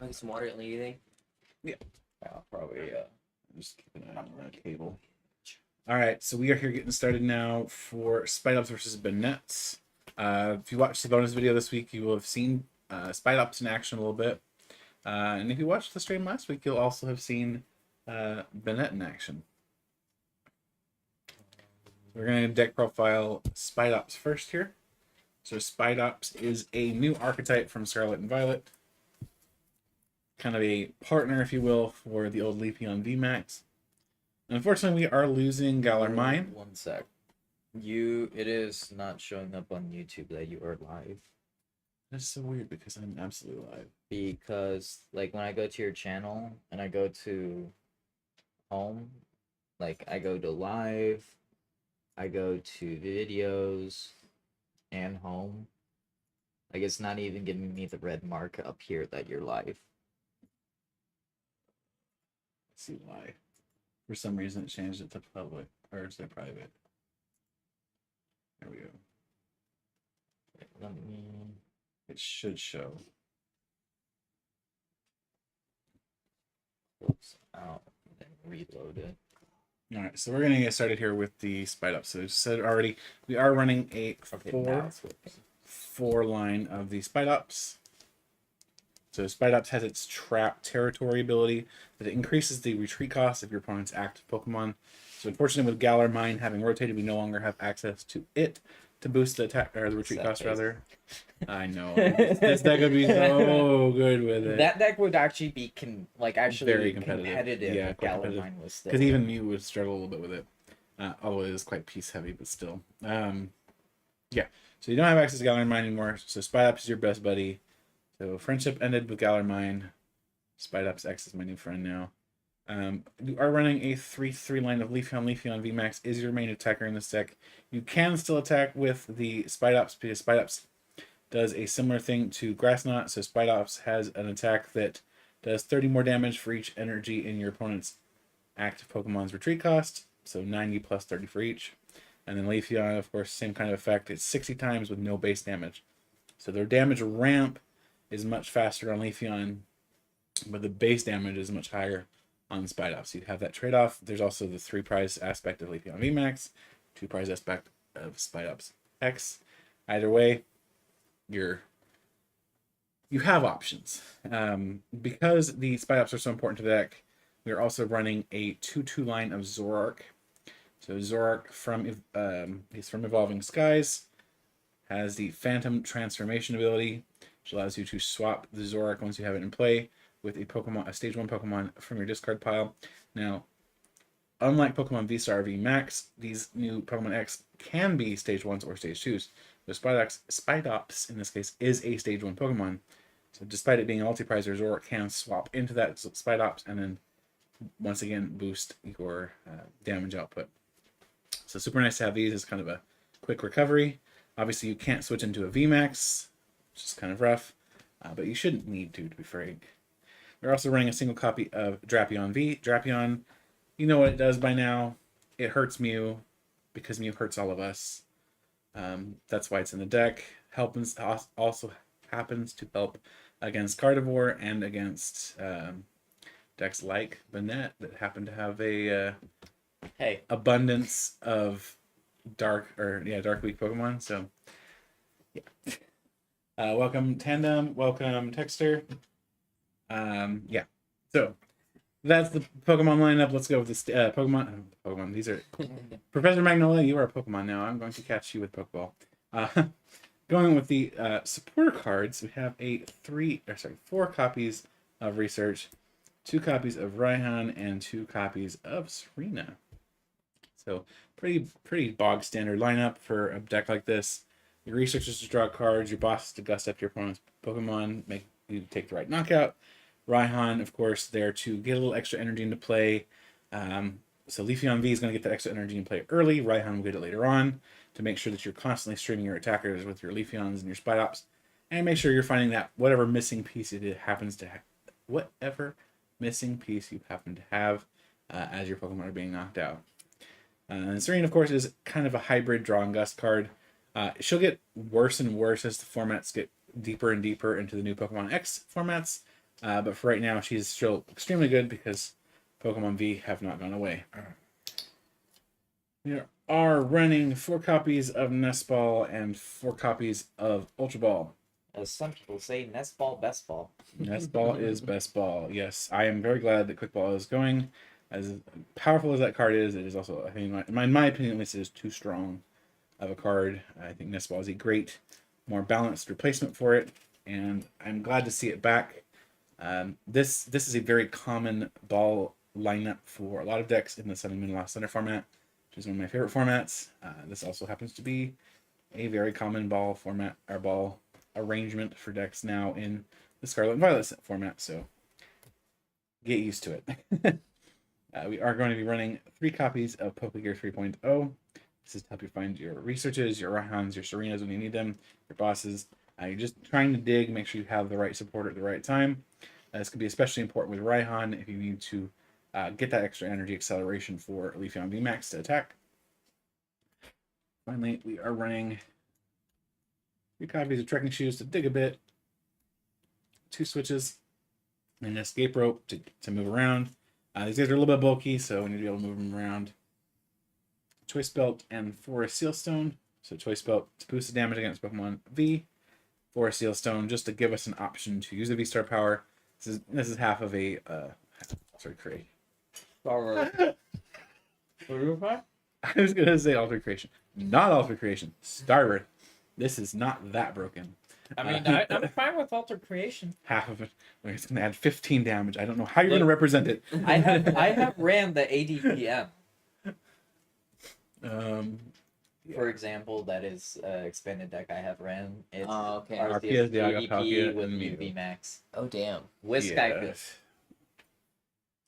Like some water and anything. Yeah, I'll probably just keep an eye on that cable. All right, so we are here getting started now for Spidops versus Banette. If you watched the bonus video this week, you will have seen Spidops in action a little bit. And if you watched the stream last week, you'll also have seen Banette in action. We're going to deck profile Spidops first here. So Spidops is a new archetype from Scarlet and Violet. Kind of a partner, if you will, for the old Leafeon VMAX. Unfortunately, we are losing Galar Mine. One sec. It is not showing up on YouTube that you are live. That's so weird because I'm absolutely live. Because, like, when I go to your channel and I go to home, like, I go to live, I go to videos, and home. Like, it's not even giving me the red mark up here that you're live. Let's see why. For some reason, it changed it to public, or to private. There we go. Let me... It should show. Close out and then reload it. All right, so we're going to get started here with the Spidops. So as said already, we are running a four line of the Spidops. So Spidops has its Trap Territory ability that increases the retreat cost of your opponent's active Pokemon. So unfortunately, with Galar Mine having rotated, we no longer have access to it to boost the attack or the retreat cost rather. I know this deck would be so good with it. That deck would actually be very competitive. Yeah, if Galar Mine was still. Because even you would struggle a little bit with it, although it is quite piece heavy, but still. Yeah. So you don't have access to Galar Mine anymore. So Spidops is your best buddy. So friendship ended with Galar Mine. Spidops X is my new friend now. You are running a 3/3 line of Leafeon. Leafeon VMAX is your main attacker in this deck. You can still attack with the Spidops because Spidops does a similar thing to Grass Knot. So Spidops has an attack that does 30 more damage for each energy in your opponent's active Pokemon's retreat cost. So 90 plus 30 for each. And then Leafeon, of course, same kind of effect. It's 60 times with no base damage. So their damage ramp is much faster on Leafeon, but the base damage is much higher on Spidops. You have that trade-off. There's also the 3 prize aspect of Leafeon VMAX, 2 prize aspect of Spidops X. Either way, you have options. Because the Spidops are so important to the deck, we are also running a 2/2 line of Zoroark. So Zoroark he's from Evolving Skies, has the Phantom Transformation ability, which allows you to swap the Zoroark once you have it in play with a stage 1 Pokemon from your discard pile. Now, unlike Pokemon V-Star VMAX, these new Pokemon X can be stage 1s or stage 2s. The Spidops, in this case, is a stage 1 Pokemon. So despite it being a multi-prizer, Zoroark can swap into that Spidops and then once again boost your damage output. So super nice to have these as kind of a quick recovery. Obviously, you can't switch into a VMAX, which is kind of rough, but you shouldn't need to be frank. We're also running a single copy of Drapion V. Drapion, you know what it does by now. It hurts Mew because Mew hurts all of us. That's why it's in the deck. Also happens to help against Gardevoir and against decks like Banette that happen to have a abundance of dark weak Pokemon. So yeah. Welcome Tandem, welcome Texter. Yeah. So that's the Pokemon lineup. Let's go with this Pokemon. These are Professor Magnolia. You are a Pokemon now. I'm going to catch you with Pokeball. Going with the supporter cards, we have 4 copies of Research, 2 copies of Raihan, and 2 copies of Serena. So pretty bog standard lineup for a deck like this. Your Researchers to draw cards, your bosses to gust up your opponent's Pokemon, make you take the right knockout. Raihan, of course, there to get a little extra energy into play. So Leafeon V is going to get that extra energy in play early. Raihan will get it later on to make sure that you're constantly streaming your attackers with your Leafeons and your Spidops. And make sure you're finding that whatever missing piece you happen to have as your Pokemon are being knocked out. And Serene, of course, is kind of a hybrid draw and gust card. She'll get worse and worse as the formats get deeper and deeper into the new Pokemon X formats. But for right now, she's still extremely good because Pokemon V have not gone away. We are running 4 copies of Nest Ball and 4 copies of Ultra Ball. As some people say, nest ball, best ball. Nest Ball is best ball. Yes, I am very glad that Quick Ball is going. As powerful as that card is, it is also, I think, in my opinion, at least, it is too strong of a card. I think Nest Ball is a great, more balanced replacement for it, and I'm glad to see it back. This is a very common ball lineup for a lot of decks in the Sun and Moon Lost Center format, which is one of my favorite formats. This also happens to be a very common ball format or ball arrangement for decks now in the Scarlet and Violet format, so get used to it. We are going to be running 3 copies of Pokegear 3.0. This is to help you find your researches, your Rahans, your Serenas when you need them, your bosses. You're just trying to dig, make sure you have the right support at the right time. This could be especially important with Raihan if you need to get that extra energy acceleration for Leafeon VMAX to attack. Finally, we are running 3 copies of Trekking Shoes to dig a bit, 2 switches, and an escape rope to move around. These guys are a little bit bulky, so we need to be able to move them around. Choice Belt and Forest Sealstone. So Choice Belt to boost the damage against Pokemon V. Forest Sealstone just to give us an option to use the V-Star power. This is half of a Altered Creation. What I was gonna say Altered Creation, not Altered Creation. Starboard. This is not that broken. I mean, I'm fine with Altered Creation. Half of it. It's gonna add 15 damage. I don't know how you're gonna represent it. I have ran the ADPM. For example, that is expanded deck I have ran. It's okay. Arceus, Dialga, ADP Palkia, with and Mew. VMAX. Oh, damn. With Skype. Yes.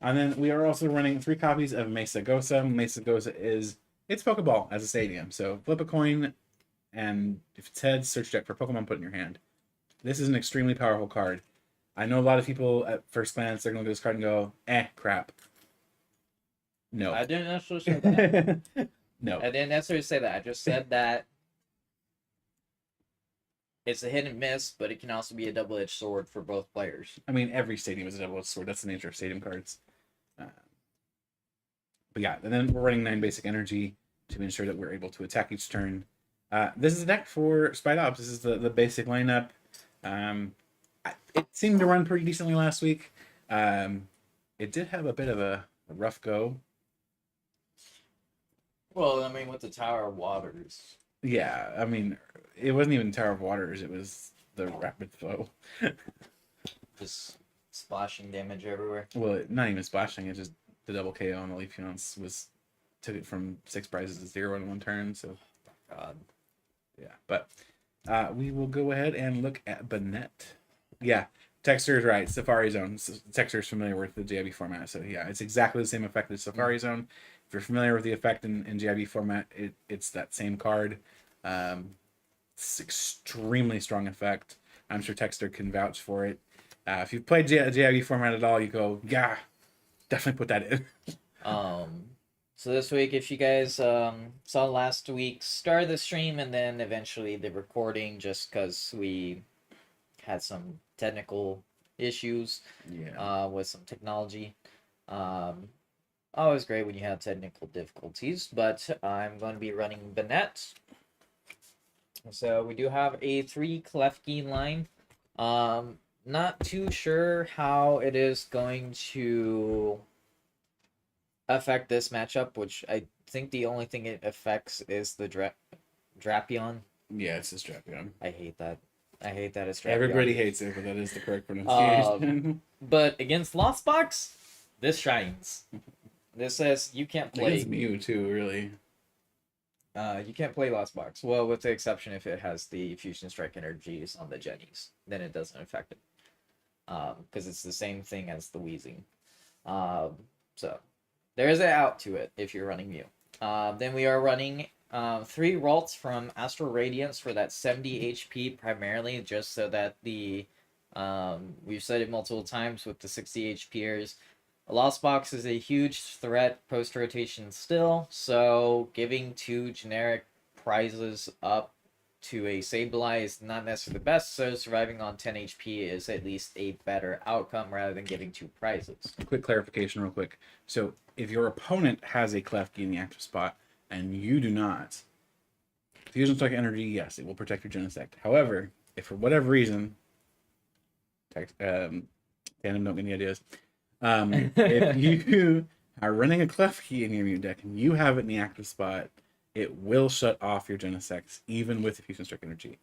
And then we are also running 3 copies of Mesa Gosa. Mesa Gosa it's Pokeball as a stadium. So flip a coin, and if it's heads, search deck for Pokemon, put in your hand. This is an extremely powerful card. I know a lot of people at first glance, they're going to look at this card and go, crap. No. I didn't necessarily say that. No. I didn't necessarily say that. I just said that it's a hit and miss, but it can also be a double-edged sword for both players. I mean, every stadium is a double-edged sword. That's the nature of stadium cards. But yeah, and then we're running 9 basic energy to ensure that we're able to attack each turn. This is a deck for Spidops. This is the basic lineup. It seemed to run pretty decently last week. It did have a bit of a rough go. Well, I mean, with the Tower of Waters. Yeah, I mean, it wasn't even Tower of Waters. It was the Rapid Flow. Just splashing damage everywhere. Well, not even splashing. It just the double KO on the Leafeons took it from 6 prizes to 0 in 1 turn. So, God. Yeah, but we will go ahead and look at Banette. Yeah, Texter is right. Safari Zone. Texter is familiar with the JIB format, so yeah, it's exactly the same effect as Safari Zone. If you're familiar with the effect in JIB format, it's that same card. It's extremely strong effect. I'm sure Texter can vouch for it. If you've played JIB format at all, you go, yeah, definitely put that in. So this week, if you guys saw last week's start of the stream and then eventually the recording, just because we had some technical issues with some technology. Always great when you have technical difficulties, but I'm going to be running Banette. So we do have a 3 Klefki line. Not too sure how it is going to affect this matchup, which I think the only thing it affects is the Drapion. Yeah, it's just Drapion. I hate that. It's Drapion. Everybody hates it, but that is the correct pronunciation. But against Lost Box, this shines. This says you can't play. It's Mew too, really. You can't play Lost Box. Well, with the exception if it has the Fusion Strike energies on the Jennies, then it doesn't affect it. Because it's the same thing as the Wheezing. So there is an out to it if you're running Mew. Then we are running 3 Ralts from Astral Radiance for that 70 HP primarily, just so that the we've said it multiple times with the 60 HPers. A Lost Box is a huge threat post-rotation still, so giving 2 generic prizes up to a Sableye is not necessarily the best, so surviving on 10 HP is at least a better outcome rather than getting 2 prizes. Quick clarification, real quick. So, if your opponent has a Klefki in the active spot and you do not, Fusion Strike Energy, yes, it will protect your Genesect. However, if for whatever reason, Tandem, don't get any ideas. If you are running a Klefki in your mute deck and you have it in the active spot, it will shut off your Genesect even with the Fusion Strike Energy.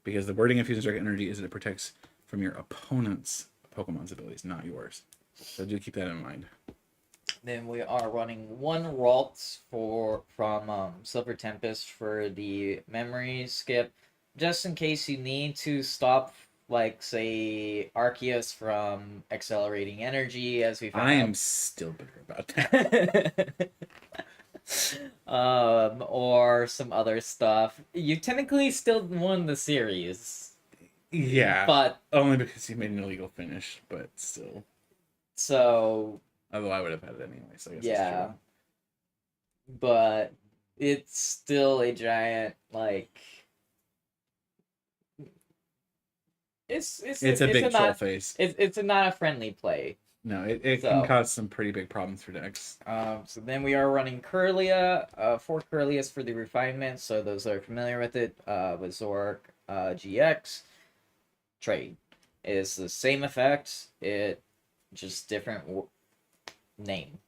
Because the wording of Fusion Strike Energy is that it protects from your opponent's Pokemon's abilities, not yours. So do keep that in mind. Then we are running 1 Ralts from Silver Tempest for the memory skip, just in case you need to stop, like, say, Arceus from accelerating energy, as we found I out. am still bitter about that. Or some other stuff. You technically still won the series. Yeah, But only because he made an illegal finish, but still. so Although I would have had it anyway, so I guess yeah. it's true. But it's still a giant, like, it's a big troll not, face. it's not a friendly play. No, it So- can cause some pretty big problems for decks. So then we are running Curlia, 4 Curlias for the refinement, so those that are familiar with it, with Zork, GX, trade. It is the same effect, it just different name.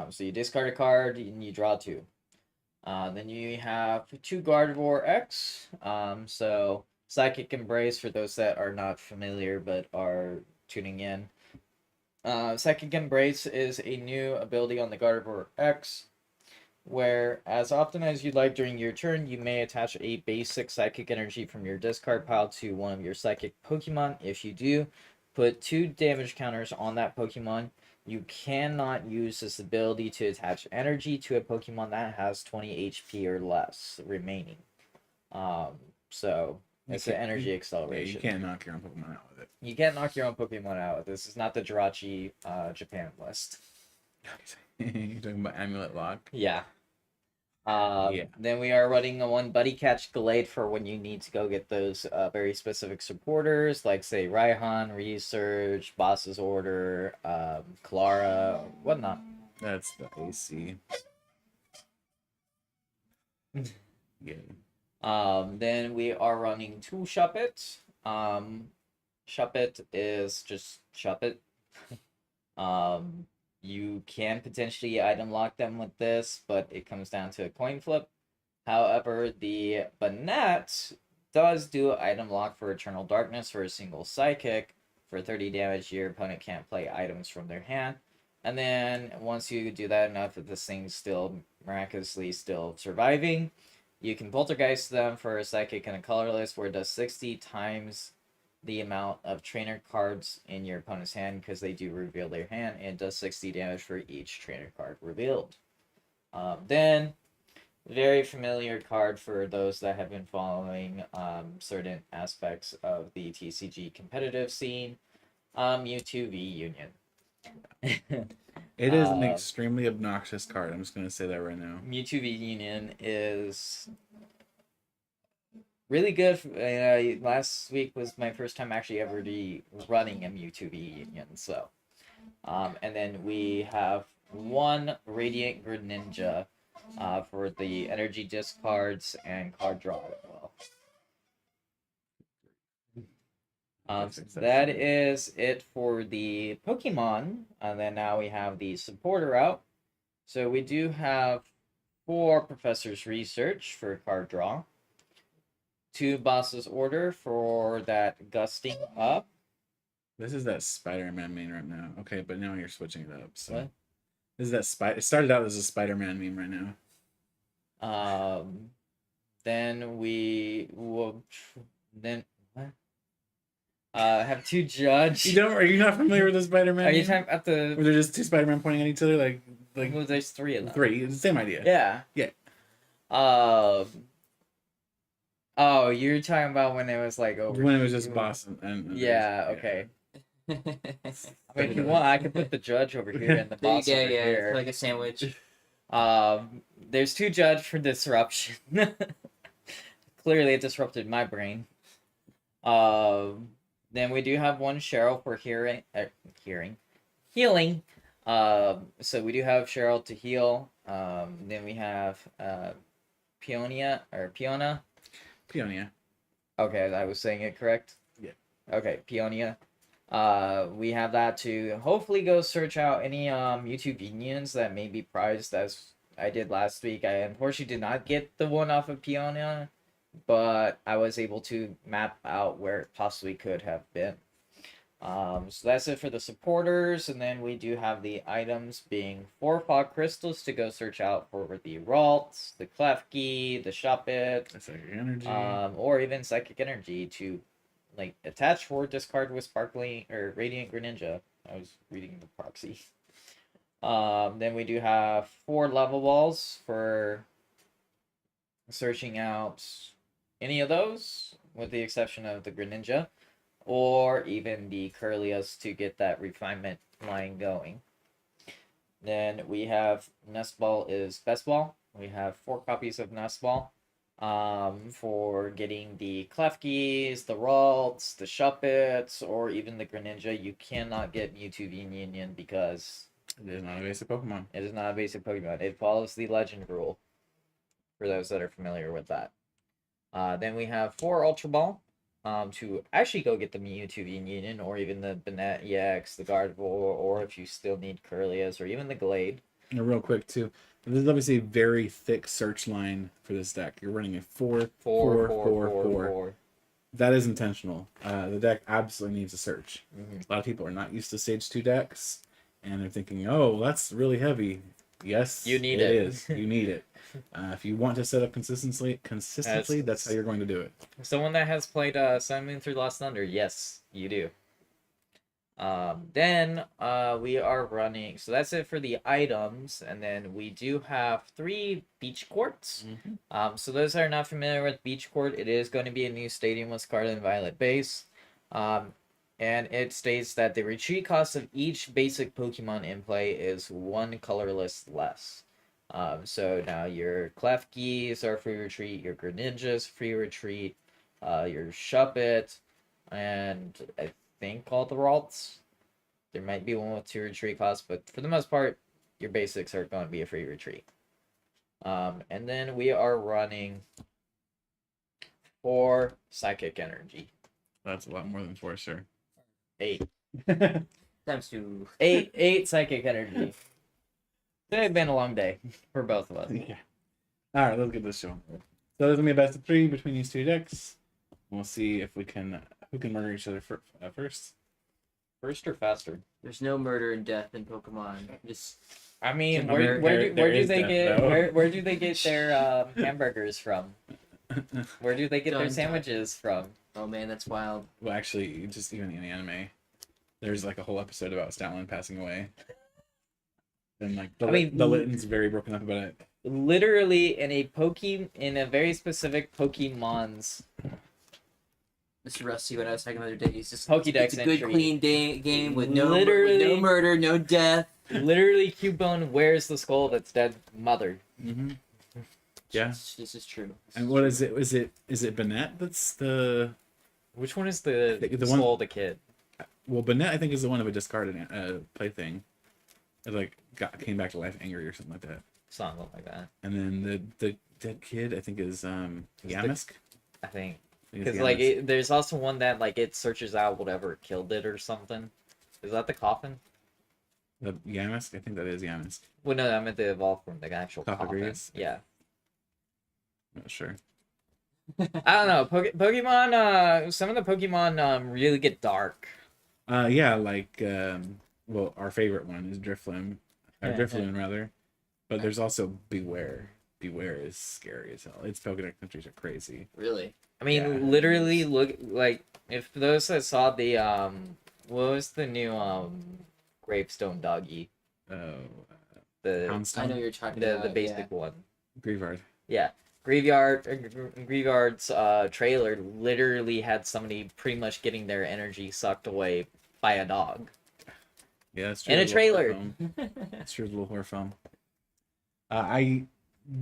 So you discard a card and you draw 2. Then you have 2 Gardevoir X, so Psychic Embrace for those that are not familiar but are tuning in. Psychic Embrace is a new ability on the Gardevoir X, where as often as you'd like during your turn, you may attach a basic Psychic Energy from your discard pile to one of your Psychic Pokemon. If you do, put 2 damage counters on that Pokemon. You cannot use this ability to attach energy to a Pokemon that has 20 HP or less remaining. So it's an energy Yeah, acceleration. you can't knock your own Pokemon out with it. You can't knock your own Pokemon out. This is not the Jirachi Japan list. You're talking about Amulet Lock? Yeah. Yeah. Then we are running a 1 Buddy Catch Glade for when you need to go get those very specific supporters, like, say, Raihan, Research, Boss's Order, Clara, whatnot. That's the AC. Yeah. Then we are running 2 Shuppet. Shuppet is just Shuppet. You can potentially item lock them with this, but it comes down to a coin flip. However, the Banette does do item lock for Eternal Darkness for a single Psychic. For 30 damage, your opponent can't play items from their hand. And then once you do that enough, if this thing's still miraculously still surviving, you can Poltergeist them for a Psychic and a Colorless, where it does 60 times the amount of trainer cards in your opponent's hand, because they do reveal their hand, and it does 60 damage for each trainer card revealed. Then, very familiar card for those that have been following certain aspects of the TCG competitive scene, Mewtwo V Union. It is an extremely obnoxious card. I'm just going to say that right now. Mewtwo V Union is really good. Last week was my first time actually ever running a Mewtwo V Union. So, and then we have 1 Radiant Greninja for the energy discards and card draw as well. So that is it for the Pokemon. And then now we have the supporter out. So we do have 4 Professor's Research for card draw. 2 Boss's Order for that gusting up. This is that Spider-Man meme right now. Okay, but now you're switching it up. So What? This is that it started out as a Spider-Man meme right now. Then we will have 2 Judge. Are you not familiar with the Spider-Man? Are you meme? talking about the? Where they're just 2 Spider-Man pointing at each other, like Well, there's 3 of them. 3. It's the same idea. Yeah. Yeah. Oh, you're talking about when it was like over. When it was just Boss and Yeah. Okay. I mean, if you want, I can put the Judge over here and the There you Boss go, over yeah, here. like a sandwich. There's 2 Judge for Disruption. clearly it disrupted my brain. Then we do have one Cheryl for healing. So we do have Cheryl to heal. Then we have Peonia. Peonia. Okay, I was saying it correct. Yeah. Okay, Peonia. We have that to hopefully go search out any YouTube unions that may be prized as I did last week. I unfortunately did not get the one off of Peonia, but I was able to map out where it possibly could have been. So that's it for the supporters, and then we do have the items being 4 fog crystals to go search out for the Ralts, the Klefki, the Shuppet, Psychic energy. or even Psychic Energy to like attach or discard with Sparkling or Radiant Greninja. I was reading the proxy. Then we do have 4 level balls for searching out any of those, with the exception of the Greninja, or even the Curlias to get that refinement line going. Then we have Nest Ball is Best Ball. We have 4 copies of Nest Ball. For getting the Klefkis, the Ralts, the Shuppets, or even the Greninja. You cannot get Mewtwo v Union because It is not a basic Pokemon. it is not a basic Pokemon. It follows the legend rule, for those that are familiar with that. Then we have 4 Ultra Ball to actually go get the Mewtwo v Union, or even the Banette EX, the Gardevoir, or if you still need Curlias, or even the Glade. And real quick too, this is obviously a very thick search line for this deck. You're running a 4-4-4-4. That is intentional. The deck absolutely needs a search. Mm-hmm. A lot of people are not used to Stage 2 decks, and they're thinking, "Oh, that's really heavy." Yes, You need it it. is. You need it. If you want to set up consistently, that's how you're going to do it. Someone that has played Sun Moon through Lost Thunder, yes, you do. Then we are running, so that's it for the items, and then we do have 3 beach courts. Mm-hmm. So those that are not familiar with beach court, it is going to be a new stadium with Scarlet and Violet base. And it states that the retreat cost of each basic Pokemon in play is 1 colorless less. So now your Klefkis are free retreat, your Greninjas free retreat, your Shuppet, and I think all the Ralts. There might be one with 2 retreat costs, but for the most part, your basics are going to be a free retreat. And then we are running 4 Psychic Energy. That's a lot more than 4, sir. 8. Times 2. 8 Psychic Energy. Today's been a long day for both of us. Yeah. All right, let's get this show. So there's gonna be a best of 3 between these 2 decks. We'll see if we can who can murder each other first. First or faster? There's no murder and death in Pokemon. Just I mean, I where mean, there do is they that, get though. where do they get their hamburgers from? Where do they get their Dun, dun. sandwiches from? oh man, that's wild. Well, actually, just even in the anime, there's like a whole episode about Stalin passing away, and like the Litton's very broken up about it. Literally in a very specific Pokemon's Mr. Rusty, what I was talking about the other day, he's just Pokédex it's a good entry. clean game with no Literally- murder, no death. literally Cubone wears the skull of its dead mother. Mm-hmm. Yeah. This is true. And what is it? Is it Banette that's the Which one is the The skull one- of the kid? well Banette I think is the one of a discarded plaything. It like came back to life angry or something like that. Something like that. And then the dead kid I think is Yamisk. I think. I think it's Because like Yamisk. there's also one that like it searches out whatever killed it or something. Is that the coffin? The Yamisk, I think that is Yamisk. Well, no, I meant the evolve from the actual coffin. Cofagrigus? Yeah. I'm not sure. I don't know. Pokemon. Some of the Pokemon really get dark. Yeah, like well, our favorite one is Drifloon, or Yeah, Drifloon rather. But there's also Beware. Beware is scary as hell. Its Pokédex entries are crazy. Really? I mean, Yeah. literally look like if those that saw the what was the new gravestone doggy? Oh, The Houndstone, I know you're talking the about basic one. Grievard. Yeah. Graveyard's trailer literally had somebody pretty much getting their energy sucked away by a dog. Yeah, that's true. In a little horror trailer. film. That's true, little horror film. I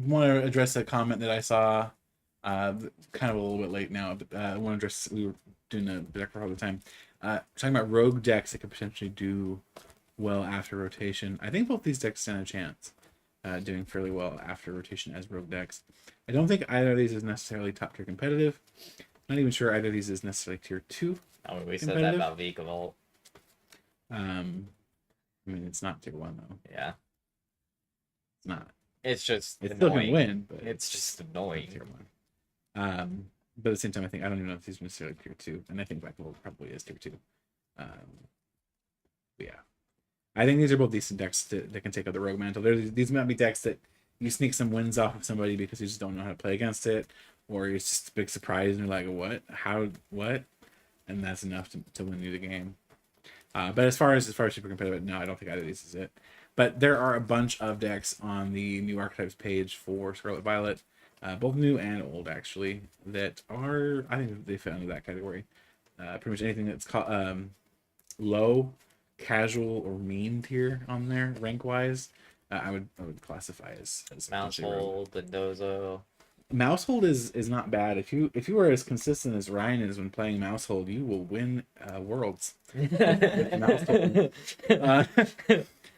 want to address a comment that I saw Kind of a little bit late now, but I want to address. We were doing a deck all the time. Talking about rogue decks that could potentially do well after rotation. I think both these decks stand a chance doing fairly well after rotation as rogue decks. I don't think either of these is necessarily top tier competitive. Not even sure either of these is necessarily tier 2. I mean, we said that about Vika Vault. I mean, it's not tier 1 though. Yeah. It's not. It's just It's annoying. still gonna win, but It's just annoying. Tier 1. But at the same time, I don't even know if these are necessarily tier 2, and I think Black Hole probably is tier 2. But yeah, I think these are both decent decks that can take out the Rogue Mantle. These might be decks that you sneak some wins off of somebody because you just don't know how to play against it, or it's just a big surprise and you're like, what, how, what, and that's enough to win you the game. But as far as super competitive, no, I don't think either of these is it. But there are a bunch of decks on the new archetypes page for Scarlet Violet, both new and old actually, that are, I think they fit under that category. Pretty much anything that's called low, casual, or mean tier on there rank wise, I would classify as Mousehold, Bendozo. Mousehold is not bad. If you are as consistent as Ryan is when playing Mousehold, you will win worlds. Mousehold.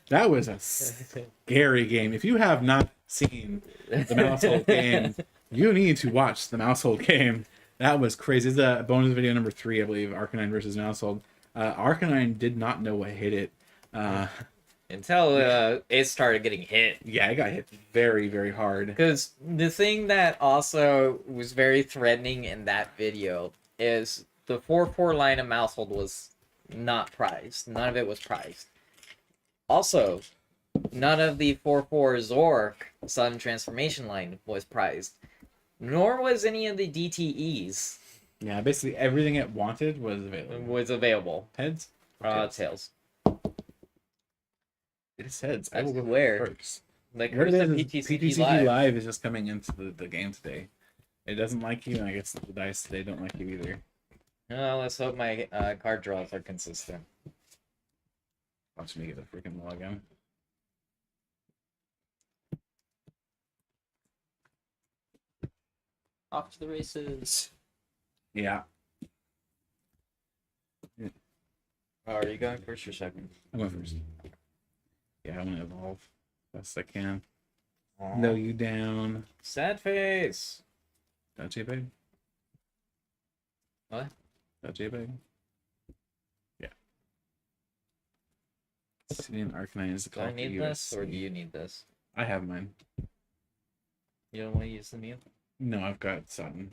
That was a scary game. If you have not seen the Mousehold game, you need to watch the Mousehold game. That was crazy. This is a bonus video number 3, I believe. Arcanine versus Mousehold. Arcanine did not know what hit it. Until it started getting hit. Yeah, it got hit very, very hard. Because the thing that also was very threatening in that video is the 4/4 line of Mousehold was not prized. None of it was prized. Also, none of the 4/4 Zork Sudden Transformation line was prized. Nor was any of the DTEs. Yeah, basically everything it wanted was available. Heads? Tails. It is heads. I will go where? Like, what it is, PTCG Live is just coming into the game today. It doesn't like you, and I guess the dice today don't like you either. Well, let's hope my card draws are consistent. Watch me get a freaking login. Off to the races. Yeah. Oh, are you going first or second? I'm going first. Yeah, I'm gonna evolve best I can. Aww. Know you down. Sad face. That JPEG? What? That JPEG? Yeah. Obsidian Arcanine is the Do I need this, or do you need this? I have mine. You don't want to use the Mew? No, I've got Sutton.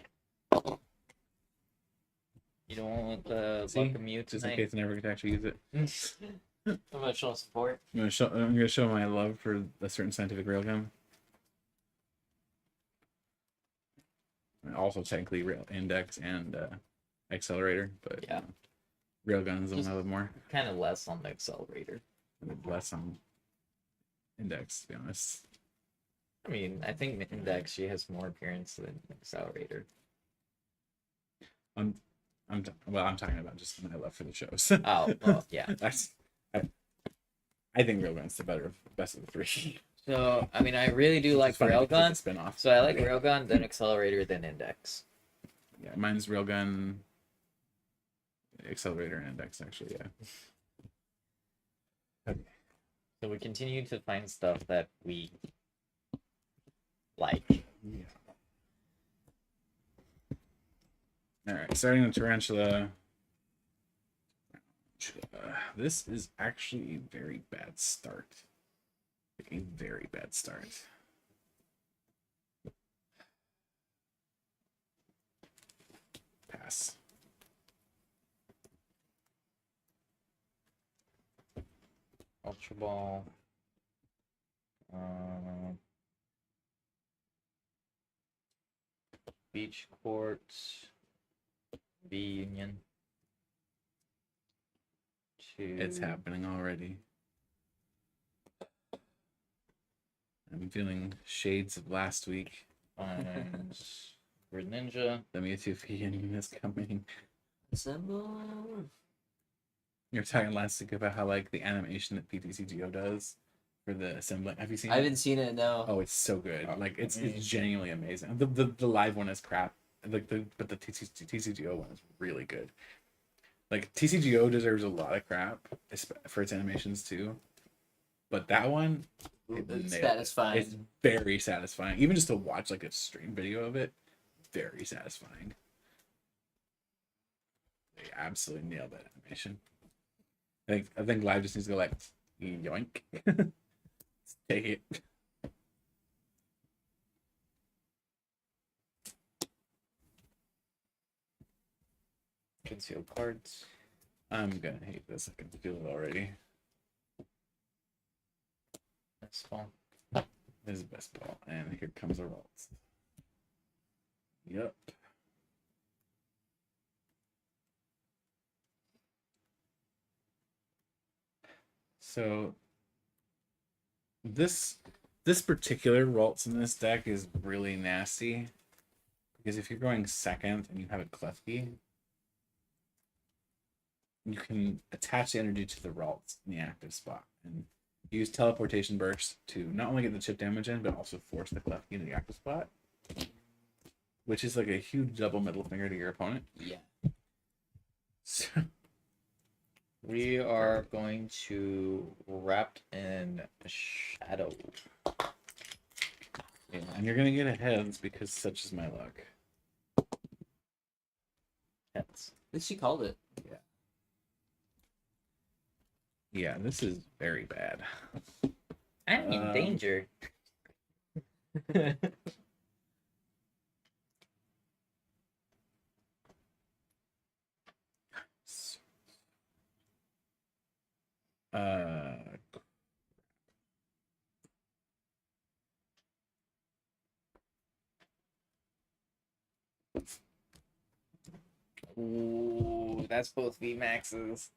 You don't want the See? Luck of Mew Just in tonight? case I never get to actually use it. Emotional support. I'm gonna show my love for a certain scientific railgun. And also technically rail index and accelerator, but Yeah. Railgun is the one Just I love more. kind of less on the accelerator. And less on index, to be honest. I mean, I think Index, she has more appearance than Accelerator. I'm talking about just my love for the shows. Oh, well, yeah. I think Railgun's the best of the 3. So, I mean, I really do like Railgun. Spin-off. So I like Railgun, then Accelerator, then Index. Yeah, mine's Railgun, Accelerator, and Index, actually, yeah. Okay. So we continue to find stuff that we like. Yeah. Alright, starting with Tarantula. This is actually a very bad start. A very bad start. Pass. Ultra Ball. Beach Court. B Union. It's happening already. I'm feeling shades of last week. And Red Ninja. The Mewtwo Union is coming. Assemble. You were talking last week about how like the animation that PTCGO does for the assembly. Have you seen I it? haven't seen it. No. Oh, it's so good. Oh, Like it's amazing. genuinely amazing. The live one is crap. Like but the TCGO one is really good. Like TCGO deserves a lot of crap for its animations too. But that one, it nailed It's it. satisfying. It's very satisfying. Even just to watch like a stream video of it, very satisfying. They absolutely nailed that animation. I think live just needs to go like yoink. Take it. Concealed cards. I'm gonna hate this. I can feel it already. That's fun. This is best ball, and here comes the rolls. Yep. So this particular Ralts in this deck is really nasty because if you're going second and you have a Klefki, you can attach the energy to the Ralts in the active spot and use teleportation burst to not only get the chip damage in but also force the Klefki into the active spot, which is like a huge double middle finger to your opponent. Yeah. So, We are going to Wrapped in Shadow. yeah, and you're gonna get a heads because such is my luck. Heads. At least she called it. Yeah, this is very bad. I'm in danger. Uh, Ooh, that's both VMAXs.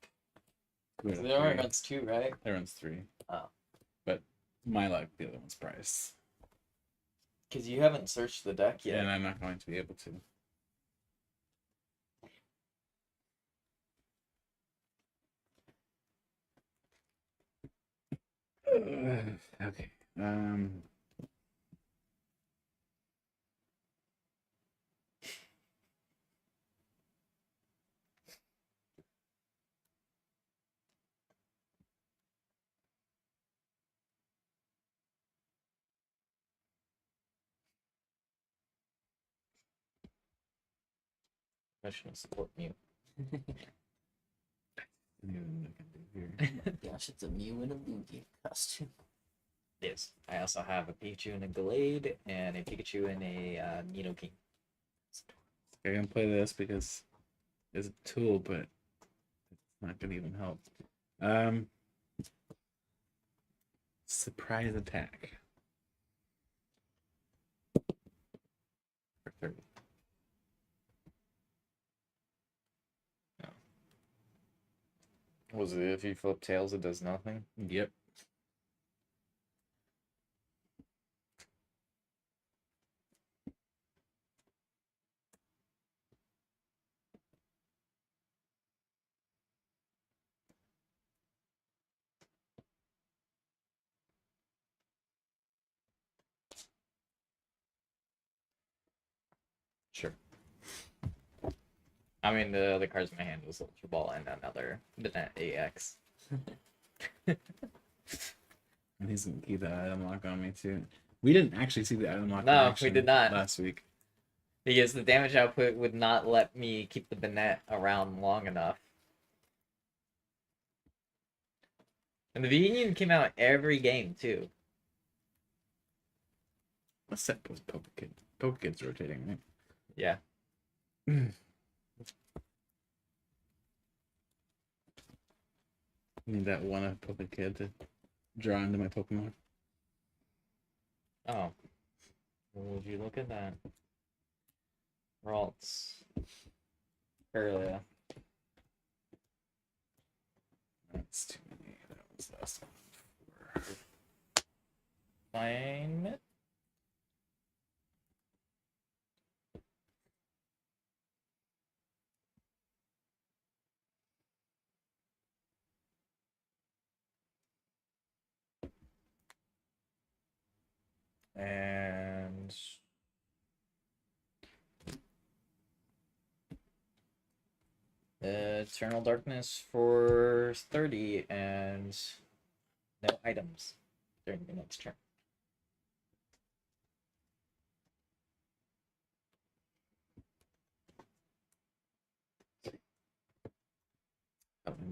good There only runs 2, right? There runs 3. Oh. But my luck, the other one's price. Because you haven't searched the deck Yeah. yet. And I'm not going to be able to. Okay. Professional support mute. Gosh, it's a Mew and a Lugia costume. Yes. I also have a Pikachu in a Glade and a Pikachu in a Nidoking. I'm gonna play this because it's a tool, but it's not gonna even help. Surprise attack. For 30. Was it if you flip tails, it does nothing? Yep. Sure. I mean, the other cards in my hand was Ultra Ball and another Banette AX. And he's gonna keep that item lock on me too. We didn't actually see the item lock. in No, we action did not. last week. Because the damage output would not let me keep the Banette around long enough. And the V-Union came out every game, too. What set was Pokekid? Pokekid's rotating, right? Yeah. Need that one of Pokekid to draw into my Pokemon. Oh. Well, would you look at that? Ralts. Earlier. That's too many. That was last one. Fine. And Eternal Darkness for 30 and no items during the next turn.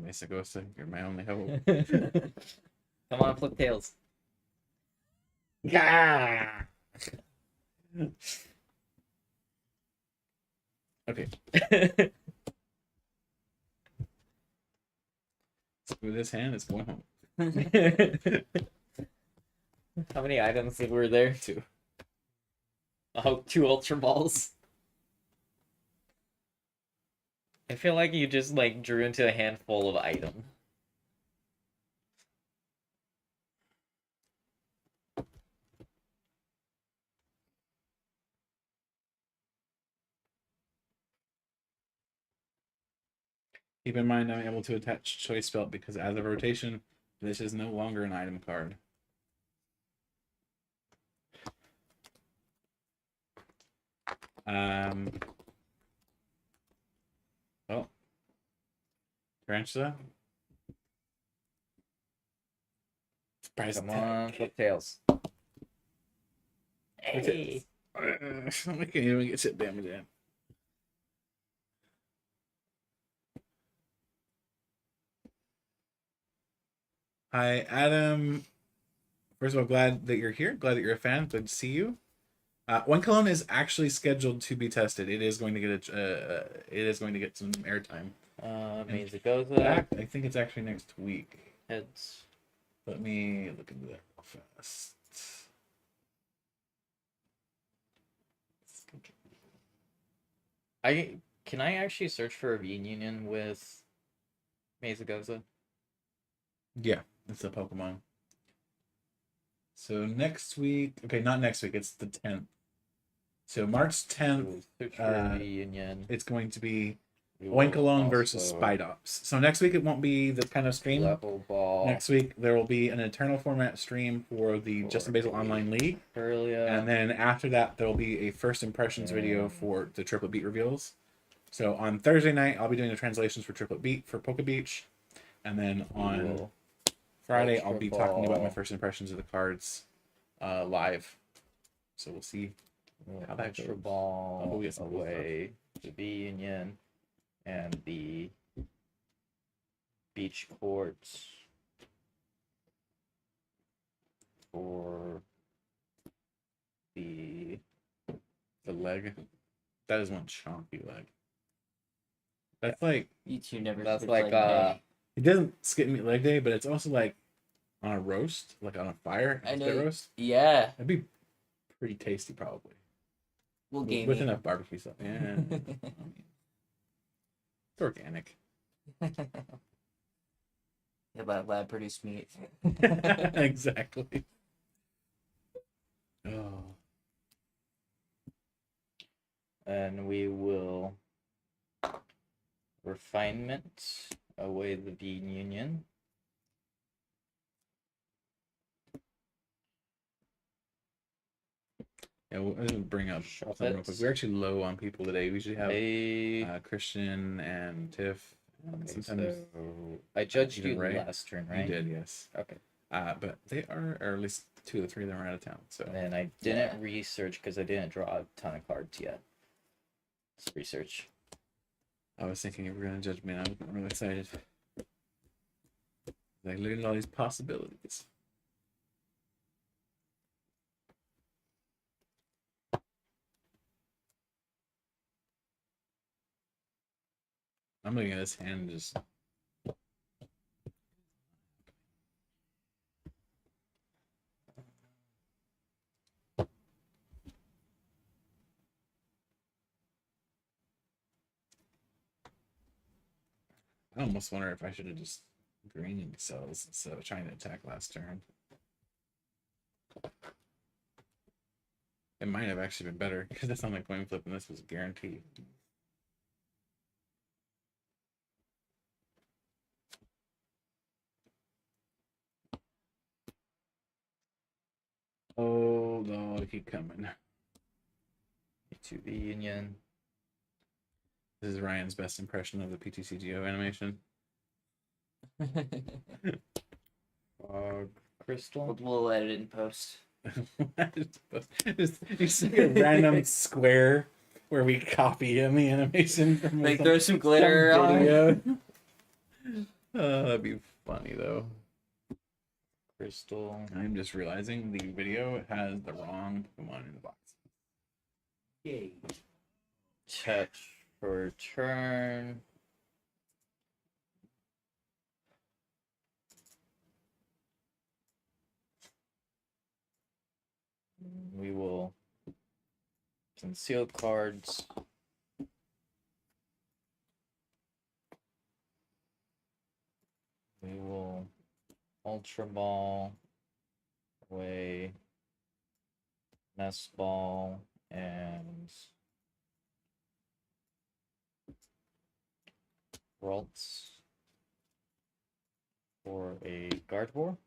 Mesagosa, you're my only hope. Come on, flip tails. Yeah. Okay. With this hand, it's going home. How many items were there? 2. Oh, 2 Ultra Balls. I feel like you just like drew into a handful of items. Keep in mind, I'm able to attach Choice Belt because as of rotation, this is no longer an item card. Oh. Tarantula. Surprise. Come on, flip tails. Hey. I can't even get shit damage in. Hi, Adam. First of all, glad that you're here. Glad that you're a fan. Glad to see you. One Cologne is actually scheduled to be tested. It is going to get it is going to get some airtime. Means it goes I think it's actually next week. Heads. Let me look into that real fast. Can I actually search for a reunion with Mesagoza? Yeah, it's a Pokemon. So next week, okay, not next week. It's the 10th. So March 10th, Search for a reunion. it's going to be We will Oinkologne versus also Spidops. So next week it won't be the kind of stream. Level ball. Next week there will be an Eternal format stream for the For Justin Basil the Online League. Earlier. And then after that there will be a first impressions video for the Triplet Beat reveals. So on Thursday night I'll be doing the translations for Triplet Beat for Poke Beach. And then on Friday I'll be talking about my first impressions of the cards live. So we'll see how that goes. Ball We'll get some cool away, the reunion, and the beach courts for the leg. That is one chonky leg. That's like You two never. That's switch like day. it doesn't skip meat leg day, but it's also like on a roast, like on a fire. I know. Spit roast. Yeah. That'd be pretty tasty, probably. We'll game with it. enough barbecue stuff. Yeah, I mean, it's organic. Yeah, lab produced meat. Exactly. Oh. and we will refinement away the reunion. Yeah, we'll bring up Shop something real it. quick. We're actually low on people today. We usually have Hey, Christian and Tiff. And okay, sometimes so I judged even you Ray. last turn, right? you did, yes. Okay. But they are, or at least 2 of the 3 of them are out of town. So And I didn't research because I didn't draw a ton of cards yet. Let's research. I was thinking you were going to judge me, and I'm really excited. Like, look at all these possibilities. I'm looking at this hand and just. I almost wonder if I should have just greening cells instead of trying to attack last turn. It might have actually been better because it's not like coin flip and this was guaranteed. told all to keep coming. To the Union. This is Ryan's best impression of the PTCGO animation. Fog crystal. We'll edit it in post. just like a random square where we copy in the animation from Like throw some glitter on. video. That'd be funny though. Crystal. I'm just realizing the video has the wrong one in the box. Yay. Touch for turn. We will conceal cards. We will Ultra Ball away, Nest Ball, and Ralts for a Gardevoir.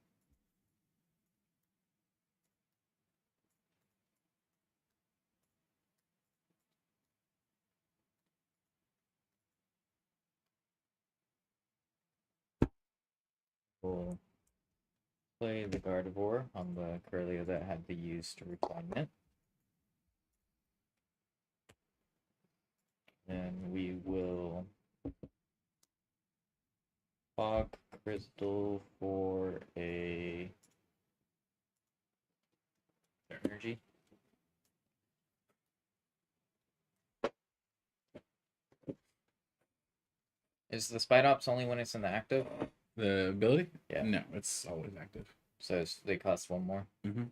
We'll play the Gardevoir on the Curlio that had the used refinement. Then we will Fog Crystal for a energy. Is the Spidops only when it's in the active? The ability? Yeah. No, it's always active. So they cost one more. Mm-hmm.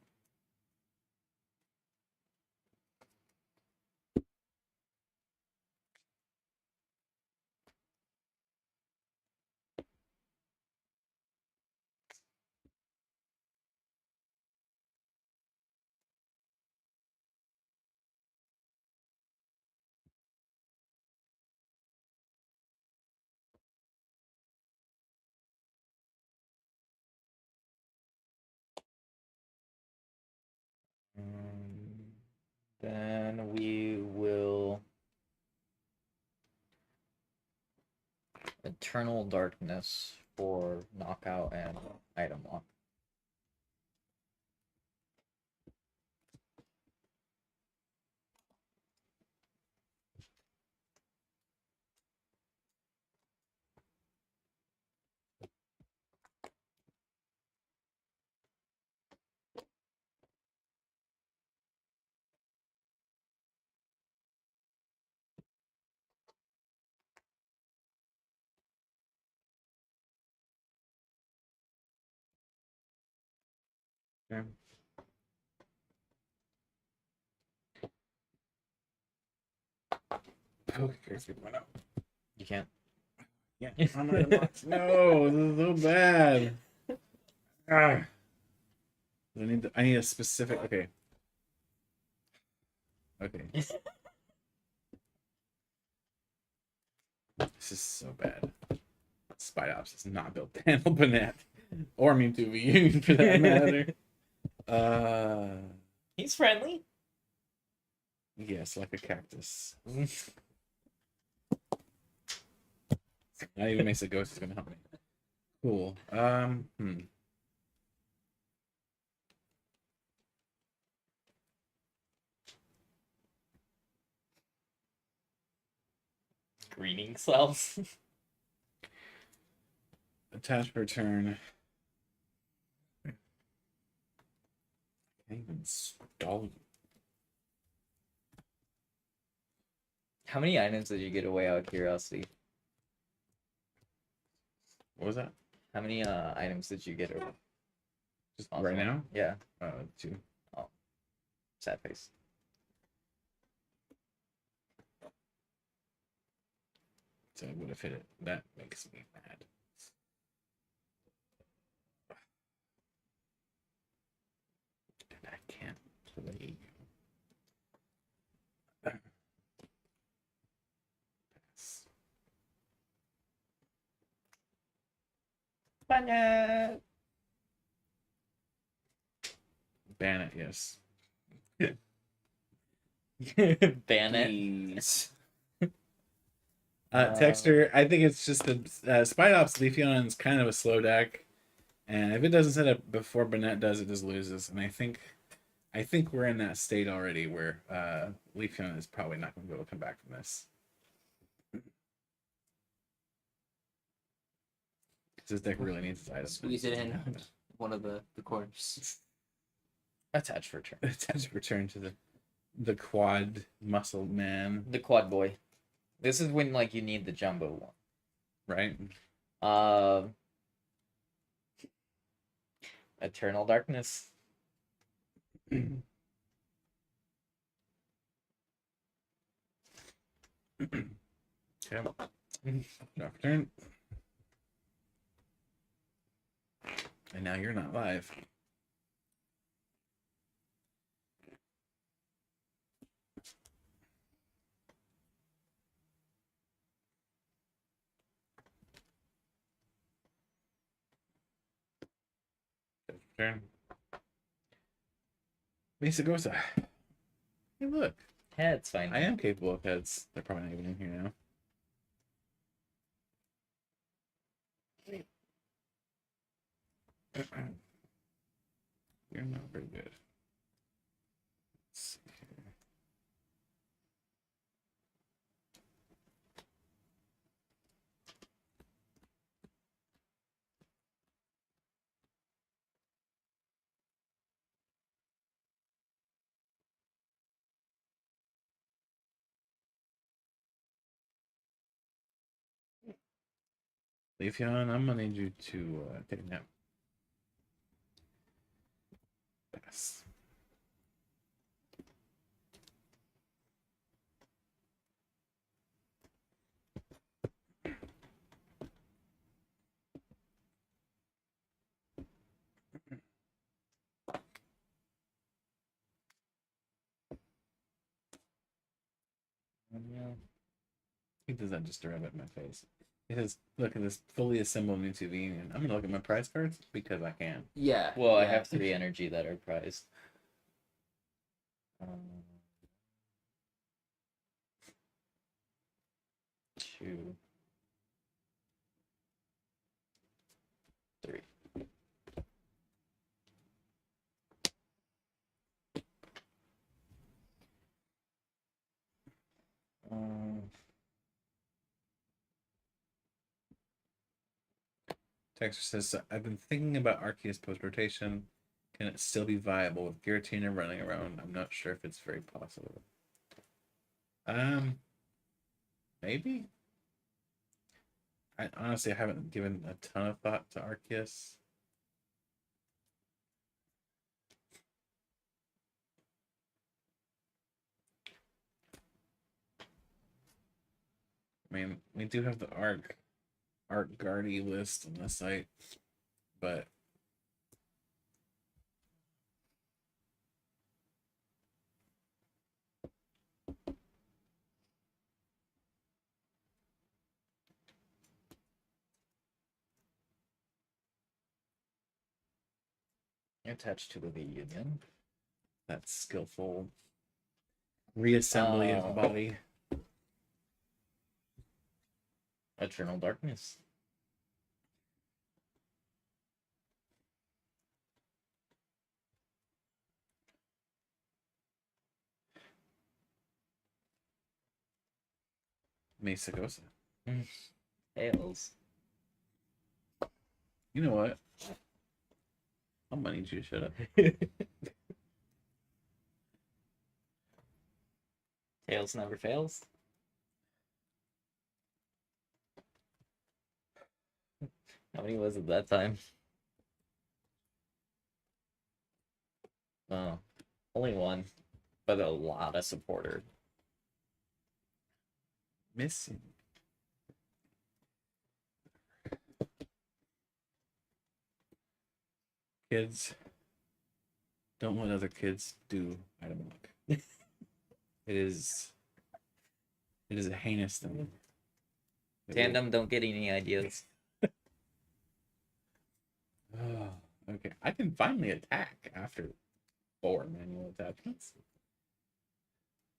Then we will Eternal Darkness for knockout and item lock. Okay. Okay, let's get one out. You can't. Yeah. No, this is so bad. Ah. I need a specific. Okay. Okay. This is so bad. Spidops is not built to handle Banette or Mewtwo V for that matter. He's friendly. Yes, like a cactus. Not even Mesa Ghost is gonna help me. Cool. Greening cells. Attach per turn. I can't even stall you. How many items did you get away out of curiosity? What was that? How many items did you get away? Just right now? Yeah. 2. Sad face. So I would have hit it. That makes me mad. And I can't play you. Pass. Banette. Banette, yes. Banette. Please. Texture, I think it's just the Spidops Leafeon is kind of a slow deck, and if it doesn't set up before Banette does, it just loses. And I think we're in that state already where Leafeon is probably not going to be able to come back from this. This deck really needs its items. Squeeze it in one of the corners. Attach for turn. Attach return to the quad muscle man, The quad boy. This is when like you need the jumbo one. right? Eternal Darkness. Okay. Drop turn. And now you're not live. Turn. Mesagosa. Hey, look. Heads fine. I am capable of heads. They're probably not even in here now. You're not very good. Let's see here. Leafeon, I'm gonna need you to take a nap. Pass. He does that just to rub it in my face. It says, look at this fully assembled new TV, and I'm gonna look at my prize cards because I can. Yeah. Well, I yeah. have 3 energy that are prized. 2, 3. Texter says, I've been thinking about Arceus post-rotation. Can it still be viable with Giratina running around? I'm not sure if it's very possible. Maybe? I honestly haven't given a ton of thought to Arceus. I mean, we do have the Art Guardy list on the site, but Attached to the union. that skillful reassembly of the body. Eternal Darkness. Mesagosa. Tails. You know what? I'm gonna need you to shut up. Tails never fails. How many was it that time? Oh, only 1, but a lot of supporter. Missing. Kids, don't let other kids do item lock. It is a heinous thing. Tandem, don't get any ideas. Oh, okay, I can finally attack after 4 manual attachments.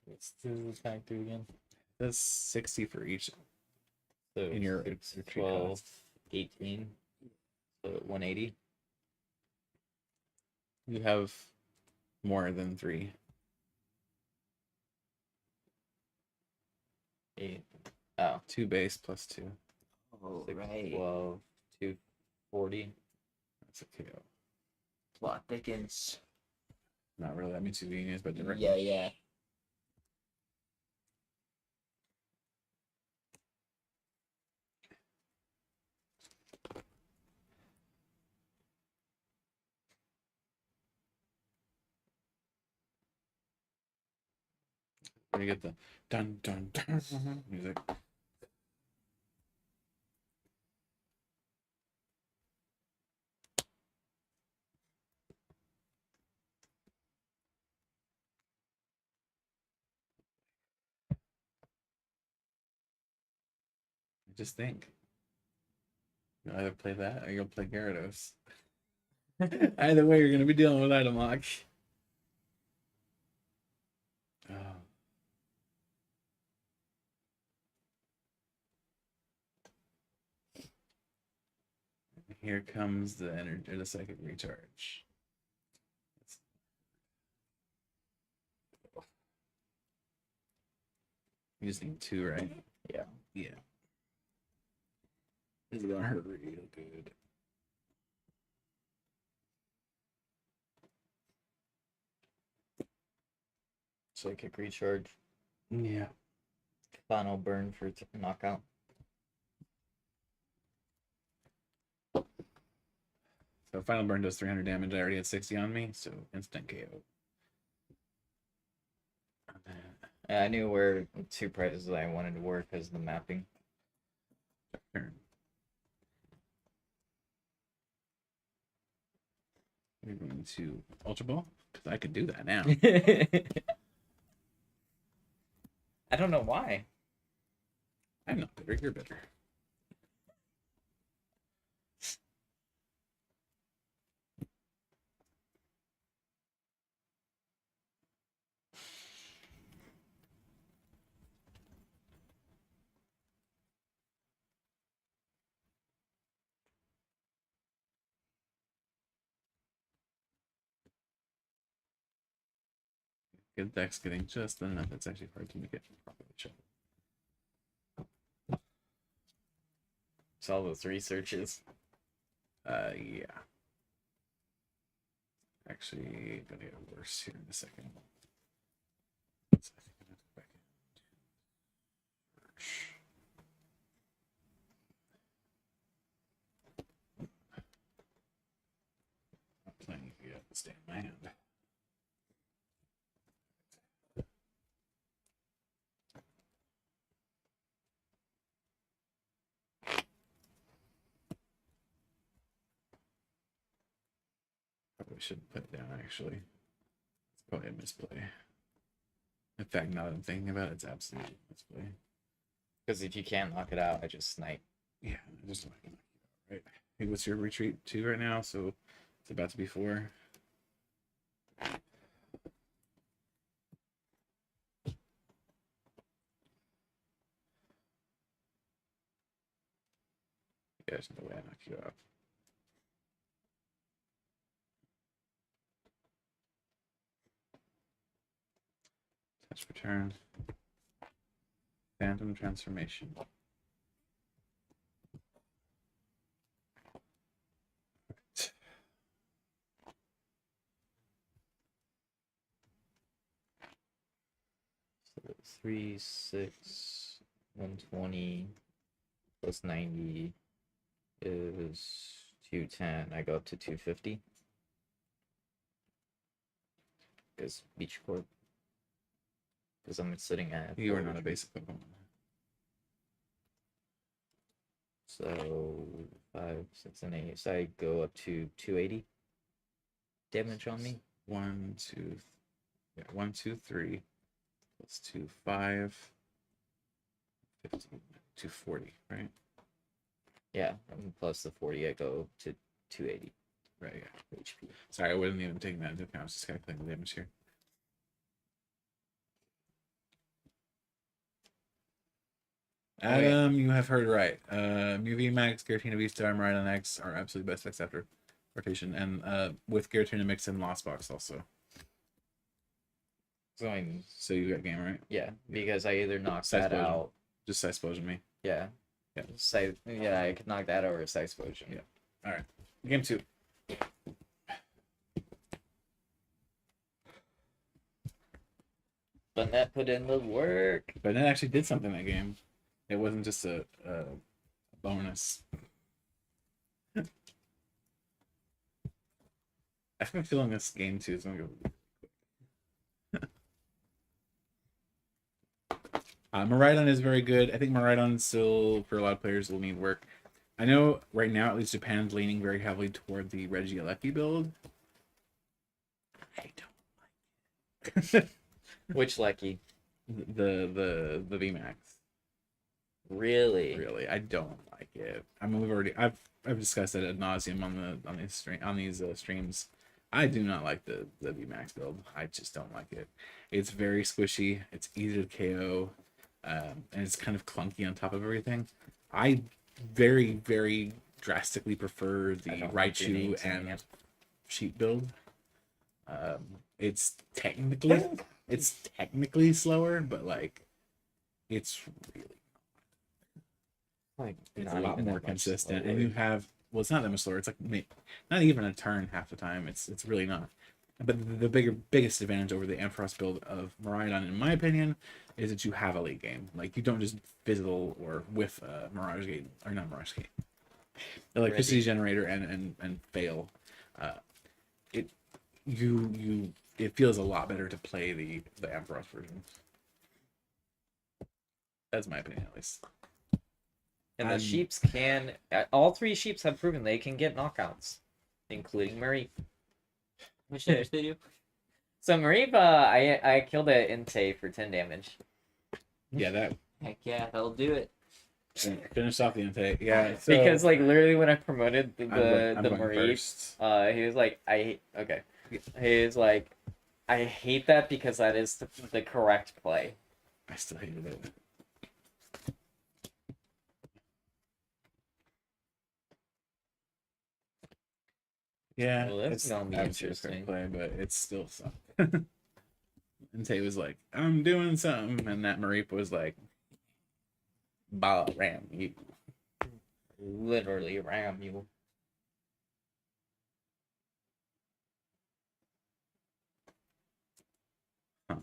What's the pack do again? That's 60 for each. So In your 6, retreat 12, cost. 18. So 180. You have more than 3. 8. Oh, 2 base plus 2. Oh, 6, right. 12, 240. That's a KO. Plot thickens. Not really. That means you can use by direct. Yeah, yeah. Where you get the dun dun dun music. Just think. You'll either play that or you'll play Gyarados. Either way, you're going to be dealing with item lock. Oh. Here comes the energy or the psychic recharge. You just need 2, right? Yeah. Yeah. This is gonna hurt real good. Psychic recharge. Yeah. Final burn for knockout. So final burn does 300 damage. I already had 60 on me, so instant KO. Yeah, I knew where 2 prizes I wanted to work as the mapping. Turn. We're going to Ultra Ball because I could do that now. I don't know why. I'm not bitter. You're bitter. Good deck's getting just enough. It's actually hard to make it properly show. It's all those researches. Yeah. Actually, gonna get worse here in a second. So I think I'm gonna go back into search. Not playing it yet. Stay in my hand. Probably shouldn't put it down, actually. It's probably a misplay. In fact, now that I'm thinking about it, it's absolutely a misplay. Because if you can't knock it out, I just snipe. Yeah, I just want to knock you out, right? Hey, what's your retreat 2 right now? So it's about to be 4. Yeah, there's no way I knock you out. Touch return. Phantom transformation. So 3, 6, 120 plus 90 is 210. I go up to 250. Because Beach Corp. Because I'm sitting at. You are not a basic Pokemon. So 5, 6, and 8. So I go up to 280 damage on me. 1, 2, yeah, 1, 2, 3 plus 2, 5, 15, 240, right? Yeah, and plus the 40, I go to 280 Right, yeah. HP. Sorry, I wasn't even taking that into account. I was just calculating the damage here. Adam, you have heard right. Movie Max, Giratina V-Star, Maridon X are absolutely best decks after rotation, and with Giratina mix in Lost Box also. So I mean, So you got game right. yeah, because I either knock Size that Explosion. out. Just Size Explosion me. Yeah. Yeah. Yeah, I could knock that out or Size Explosion. Yeah. All right. Game 2. Banette put in the work. But it actually did something that game. It wasn't just a bonus. I have a feeling this game 2 is going to go. Maridon is very good. I think Maridon still, for a lot of players, will need work. I know right now, at least Japan's leaning very heavily toward the Regieleki build. I don't like it. Which Lecky? The VMAX. Really? Really, I don't like it. I mean, I've discussed it ad nauseum on these streams. I do not like the VMAX build. I just don't like it. It's very squishy. It's easy to KO, and it's kind of clunky on top of everything. I very, very drastically prefer the Raichu and Sheep build. It's technically slower, but like it's really Like, it's a lot more consistent, and you have it's not that much slower. It's like not even a turn half the time. It's really not. But the biggest advantage over the Ampharos build of Maridon, in my opinion, is that you have a late game. Like you don't just fizzle or whiff Mirage Gate or not Mirage Gate, Electricity Generator and fail. It feels a lot better to play the Ampharos version. That's my opinion, at least. And the sheeps can. All 3 sheeps have proven they can get knockouts, including Mareep. Which damage they do? So Mareep, I killed it Entei for 10 damage. Yeah, that. Heck yeah, that'll do it. Finish off the intake. Yeah, so Because like literally when I promoted the I'm Mareep, first. he was like, he was like, I hate that because that is the correct play. I still hated it. Yeah, Well, that's it's gonna be absolutely fair interesting. play, but it's still sucked. And Tay was like, "I'm doing something," and that Mareep was like, "Bah, ram you." Literally ram you. Huh.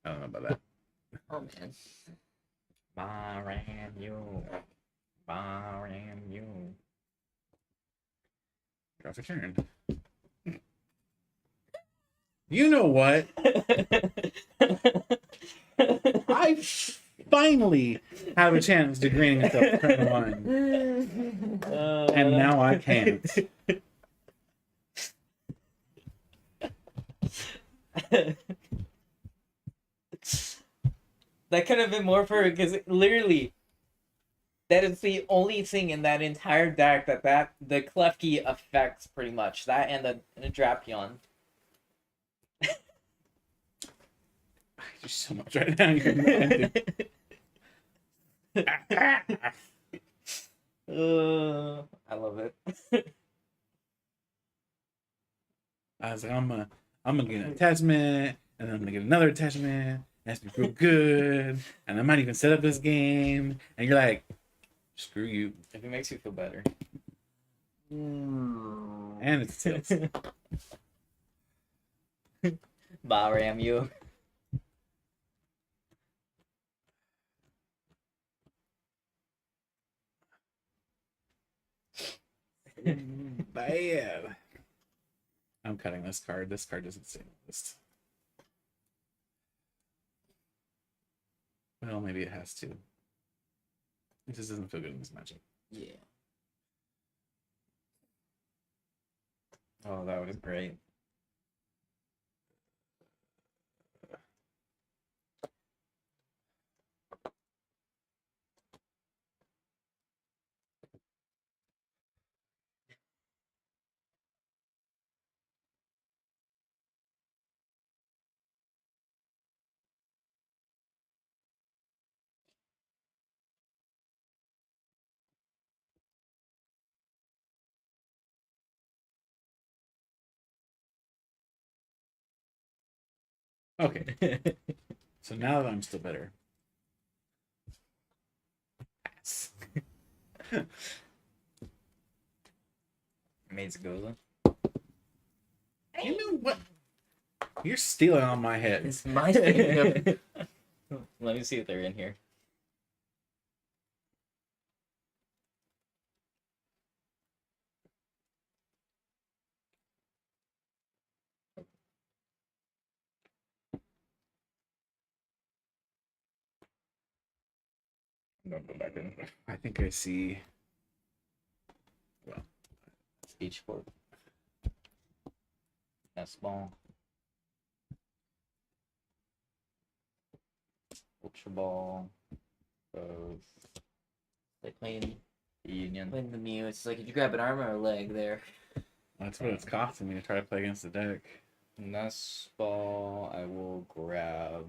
I don't know about that. Oh man. Bah, ram you. Bah, ram you. Draw for turn. You know what? I finally have a chance to green myself turn 1. And now I can't. That could have been more for because literally that is the only thing in that entire deck that the Klefki affects pretty much. That and the Drapion. I do so much right now. You I love it. I was like, I'm gonna get an attachment, and then I'm gonna get another attachment. It has to be real good, and I might even set up this game. And you're like, screw you. If it makes you feel better. And it's tails. Bah, ram you. Bad. I'm cutting this card. This card doesn't stay on the list. Well, maybe it has to. It just doesn't feel good in this matchup. Yeah. Oh, that was great. Okay. So now that I'm still better. Pass. Maze Gola. You know what? You're stealing on my head. It's my kingdom. Let me see if they're in here. Don't go back in. I think I see. Speech board. Nest ball. Ultra ball. Both. Like playing Union. the Mew. It's like, did you grab an arm or a leg there? That's what it's costing me to try to play against the deck. Nest ball. I will grab.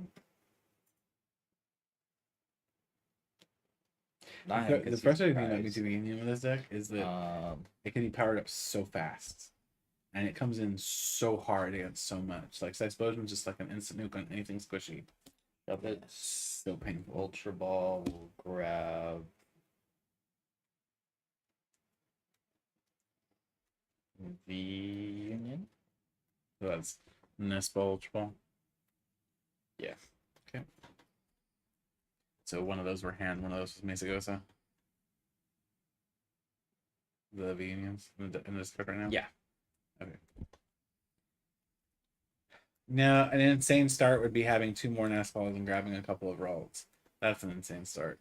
Not him, The 'cause he's frustrating thing about surprised. me Union with this deck is that it can be powered up so fast. And it comes in so hard against so much. Like Explosion's just like an instant nuke on anything squishy. Shove it. So painful. Ultra ball will grab. V Union. So that's Nest Ball, Ultra Ball. Yeah. Okay. So one of those were hand, one of those was Mesagosa. The V Unions in this card right now? Yeah. Okay. Now, an insane start would be having 2 more Nest Balls and grabbing a couple of rolls. That's an insane start.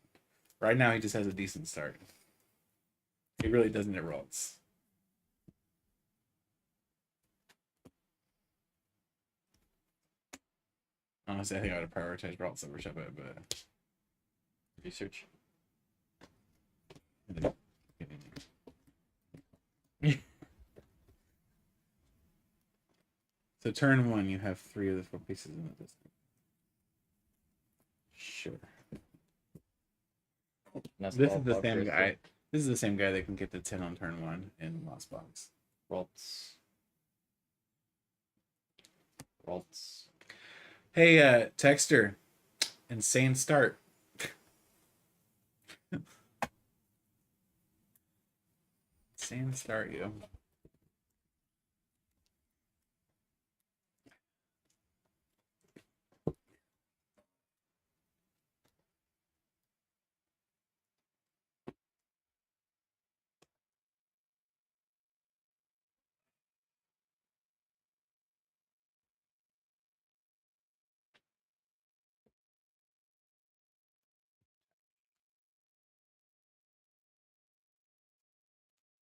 Right now, he just has a decent start. He really doesn't hit rolls. Honestly, I think I would have prioritized rolls over Shove It, but Research. So turn 1, you have 3 of the 4 pieces in the distance. Sure. Nest This ball, is the ball same crystal. guy. This is the same guy that can get the 10 on turn 1 in Lost Box. Rolts. Rolts. Hey, Texter. Insane start. Insane start, you.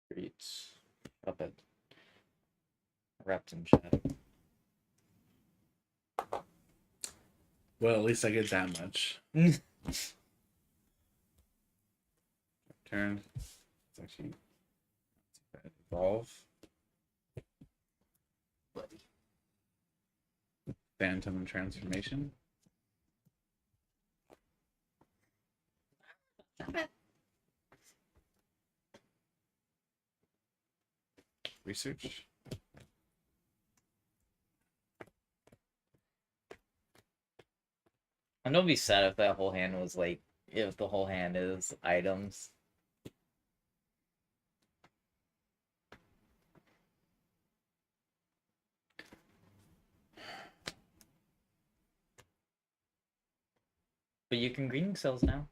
Streets. Up it. Wrapped in shadow. Well, at least I get that much. Turn. It's actually not too bad. Evolve. Buddy. Phantom Transformation. Research. And don't be sad if that whole hand was like, if the whole hand is items. But you can greening cells now.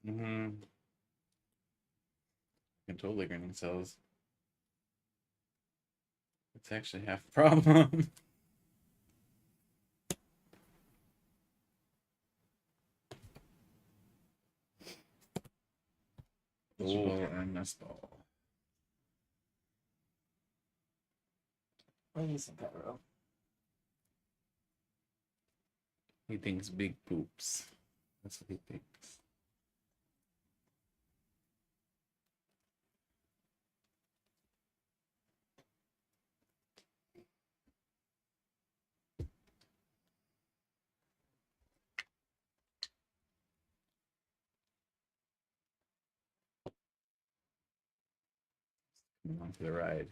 Mm-hmm. Can totally greening cells. It's actually half the problem. Ooh, and Nest Ball. I need some Pyro. He thinks big poops. That's what he thinks. Coming on for the ride.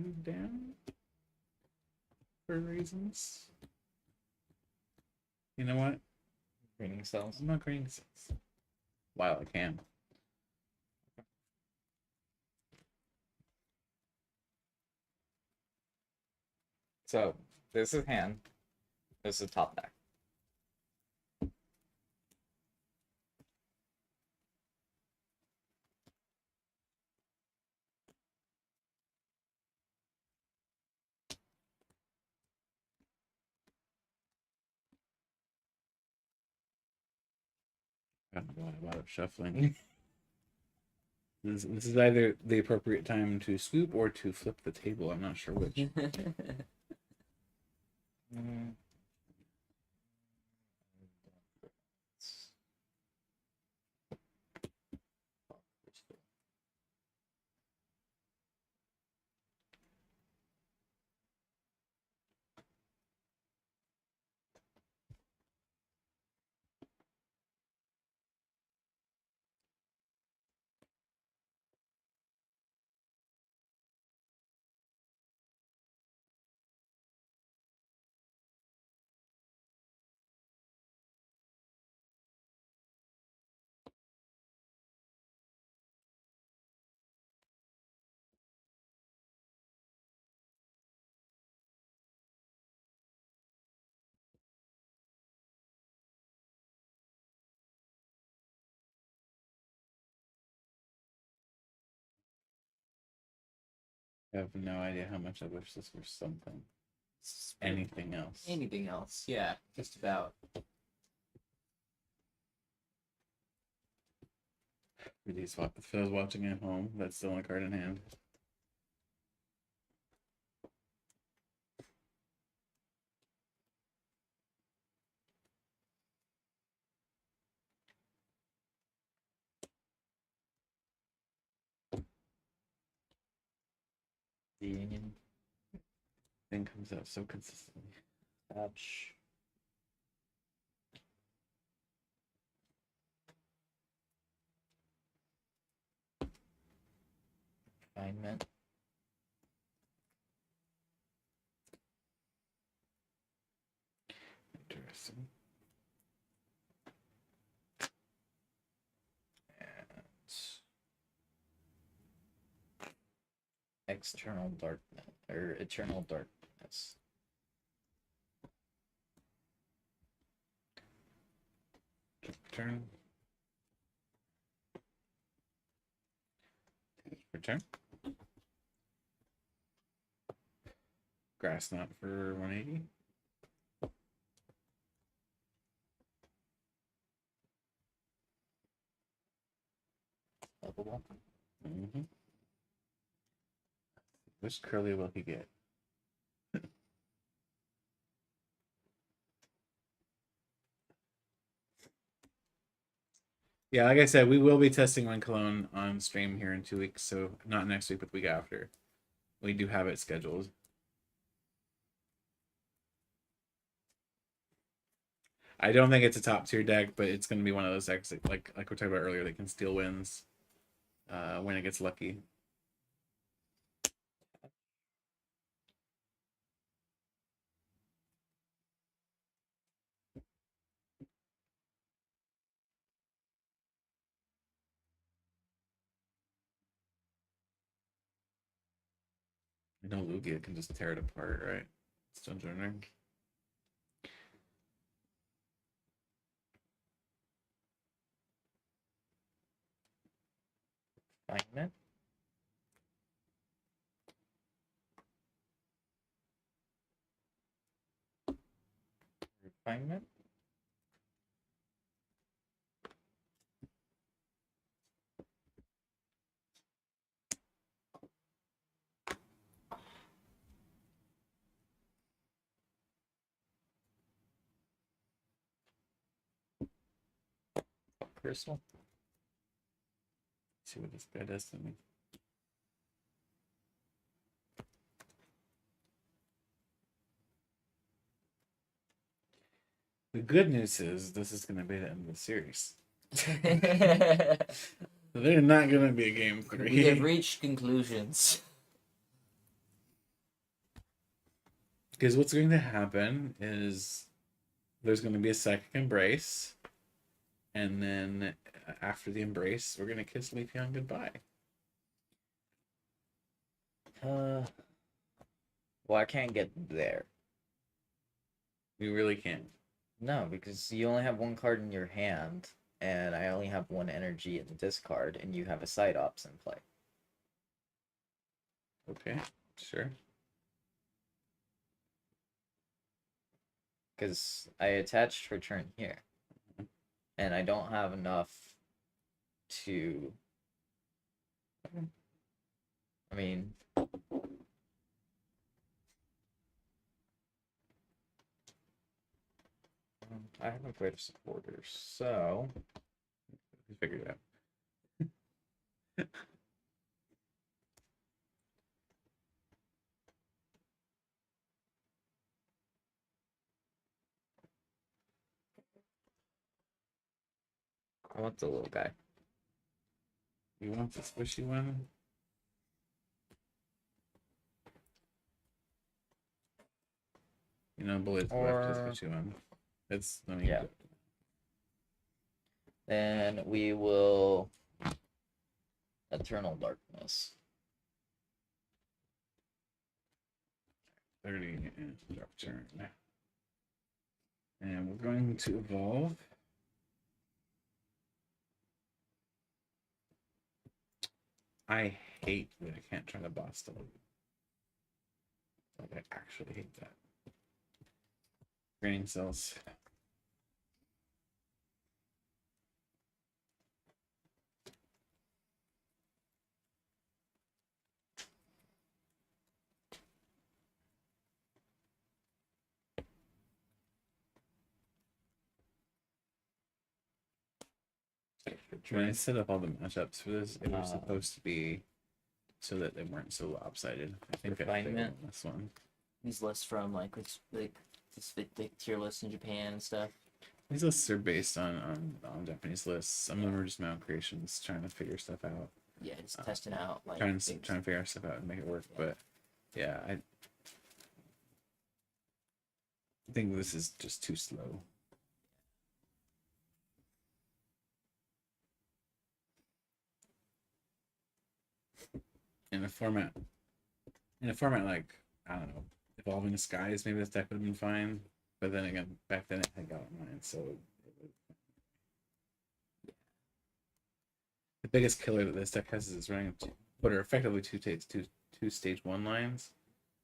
moved down for reasons. You know what? Greening cells. I'm not greening cells. While I can. So this is hand. This is top deck. I don't know a lot of shuffling. This is either the appropriate time to swoop or to flip the table. I'm not sure which. Mm. I have no idea how much I wish this were something. Anything. Anything else. Anything else? Yeah, just about. For these those watching at home, that's still a card in hand. The union. Thing comes out so consistently. Ouch. Refinement. Interesting. External darkness or eternal darkness. Turn. Return. Grass knot for 180. Lovable. Mm-hmm. Which curly will he get? Yeah, like I said, we will be testing one cologne on stream here in 2 weeks, so not next week, but the week after. We do have it scheduled. I don't think it's a top tier deck, but it's going to be one of those decks that, like we talked about earlier, that can steal wins when it gets lucky. I know Lugia can just tear it apart, right? Stone Joiner. Refinement. Refinement. Crystal. See what this guy does to me. The good news is this is going to be the end of the series. So they're not going to be a game 3. We have reached conclusions. Because what's going to happen is there's going to be a psychic embrace, and then after the embrace, we're going to kiss Leafeon goodbye. Well, I can't get there. We really can't. No, because you only have one card in your hand, and I only have one energy in the discard, and you have a Spidops in play. Okay, sure. Because I attached return here, and I don't have enough to. I mean, I have a greater supporters, so We figured it out. I want the little guy. You want the squishy one? You know, Bullet's left is the squishy one. It's, I mean, Yeah. Then we will Eternal Darkness. 30 and drop turn. And we're going to evolve. I hate that I can't try to boss them. Like, I actually hate that. Training cells. When I set up all the matchups for this, it was supposed to be so that they weren't so lopsided. I think I failed on this one. These lists from like the tier lists in Japan and stuff. These lists are based on Japanese lists. Some of them are just my own creations, trying to figure stuff out. Yeah, just testing out like trying to figure out stuff out and make it work. Yeah. But yeah, I think this is just too slow. In a format like, I don't know, Evolving Skies, maybe this deck would have been fine. But then again, back then it had got mine, so the biggest killer that this deck has is running what are effectively two stage 1 lines.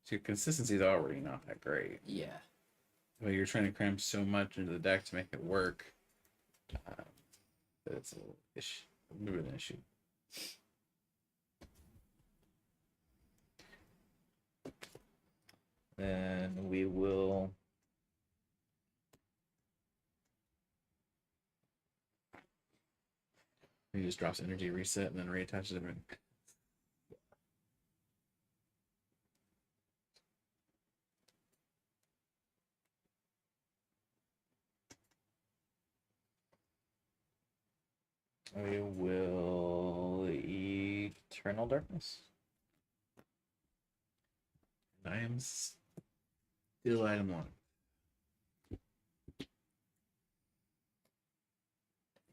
So your consistency is already not that great. Yeah. But you're trying to cram so much into the deck to make it work. That it's a little issue. Maybe an issue. Then we will He just drops energy reset and then reattaches it. we will Eternal Darkness. I am still item 1.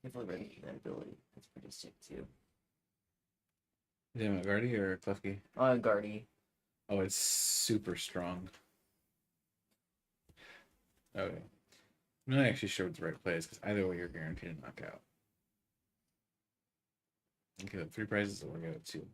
If I read that ability, that's pretty sick too. Is it Guardy or Klefki? Oh, Guardy. Oh, it's super strong. Okay. I'm not actually sure what the right play is because either way you're guaranteed a knockout. You give up 3 prizes or give up 2.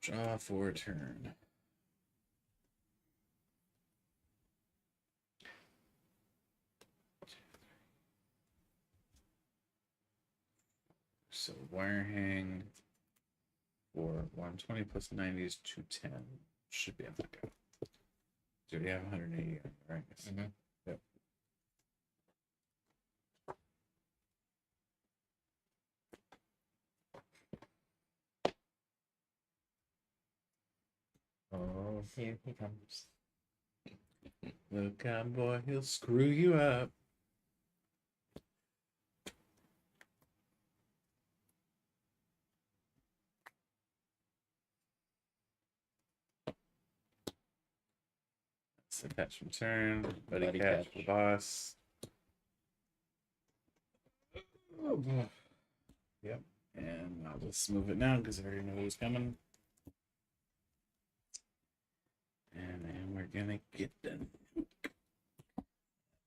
Draw for a turn. So wire hang for 120 plus 90 is 210. Should be able to go. So we have 180, right? Mhm. Yep. Oh, here he comes. Look out, boy, he'll screw you up. Set catch from turn. Buddy Buddy catch catch. for the boss. Yep. And I'll just move it now because I already know who's coming. And then we're gonna get done.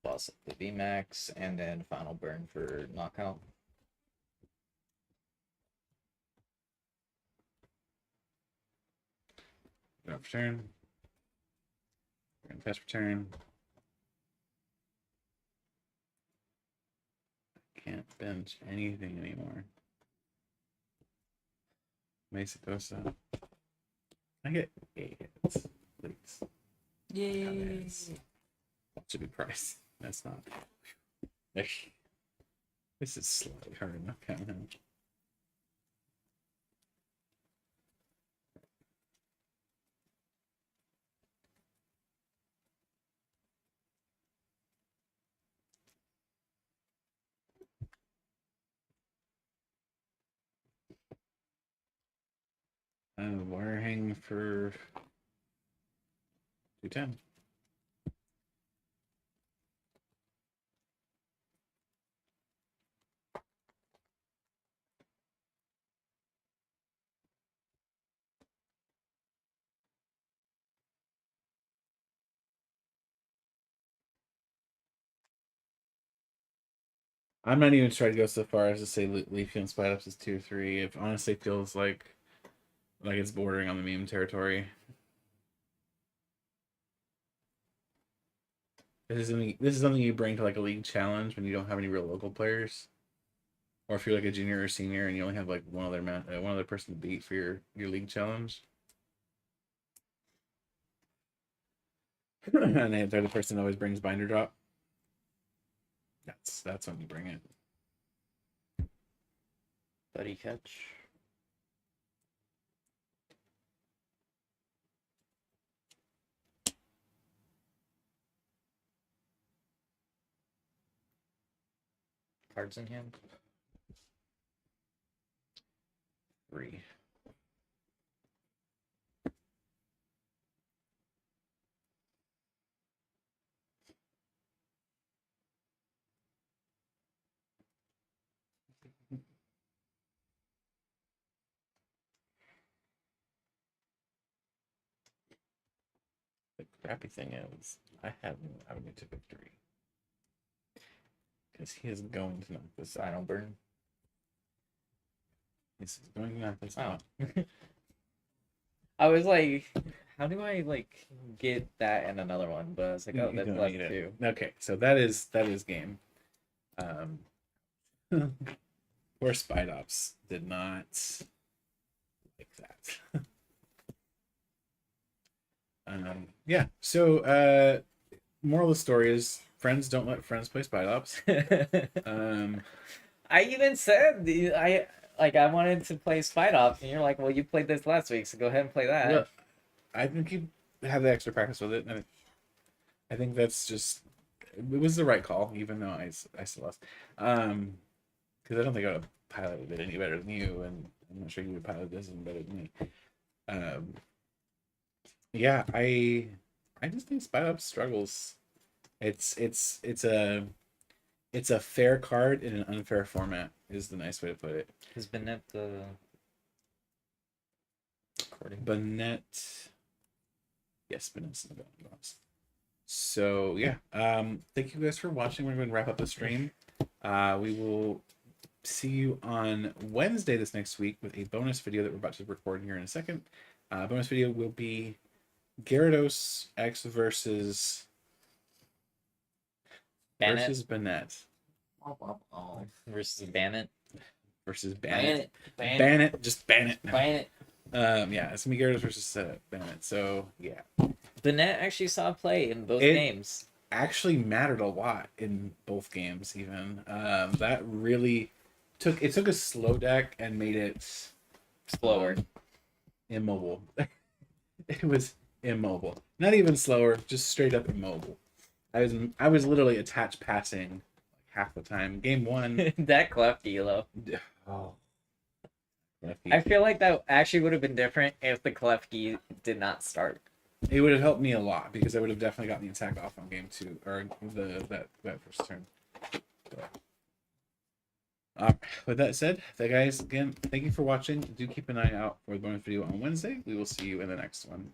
Boss up the VMAX, and then final burn for knockout. Drop for turn. We're gonna pass for turn. Can't bench anything anymore. Mesa Cosa. I get 8 hits, please. Yay! That should be price. That's not. This is slightly hard enough coming out. Wire hang for 210. I'm not even trying to go so far as to say Leafy and Spidops is 2 or 3. It honestly feels like it's bordering on the meme territory. This is something you bring to like a league challenge when you don't have any real local players, or if you're like a junior or senior and you only have like one other person to beat for your league challenge, and they're the person that always brings binder drop. That's when you bring it. Buddy catch. Cards in hand. 3. The crappy thing is, I have no avenue to victory because he is going to knock this out. Final burn. He's going to knock this Oh. out. I was like, how do I like get that and another one? But I was like, oh, You that's don't left need it. two. Okay, so that is game. Poor Spidops did not like that. Yeah. So moral of the story is friends don't let friends play Spidops. I even said I wanted to play Spidops, and you're like, well, you played this last week, so go ahead and play that. Look, I think you have the extra practice with it, and I think that's just it was the right call, even though I still lost. Because I don't think I would have piloted it any better than you, and I'm not sure you would pilot this any better than me. Yeah, I just think Spidops struggles. It's a fair card in an unfair format is the nice way to put it. Has Banette the recording? Banette. Yes, Banette's in the box. So yeah, thank you guys for watching. We're going to wrap up the stream. We will see you on Wednesday this next week with a bonus video that we're about to record here in a second. Bonus video will be Gyarados X versus Banette. Banette. Versus Banette. versus Ban Banette. it. Ban it. Just ban it. Ban it. Yeah, it's gonna be Gyarados versus Banette. So yeah, Banette actually saw play in both It- games. actually mattered a lot in both games. Even that really took a slow deck and made it Slower. immobile. It was immobile. Not even slower, just straight up immobile. I was literally attached passing half the time. Game one. That Klefki though. Oh. I feel like that actually would have been different if the Klefki did not start. It would have helped me a lot because I would have definitely gotten the attack off on game two or that first turn. With that said, guys, again, thank you for watching. Do keep an eye out for the bonus video on Wednesday. We will see you in the next one.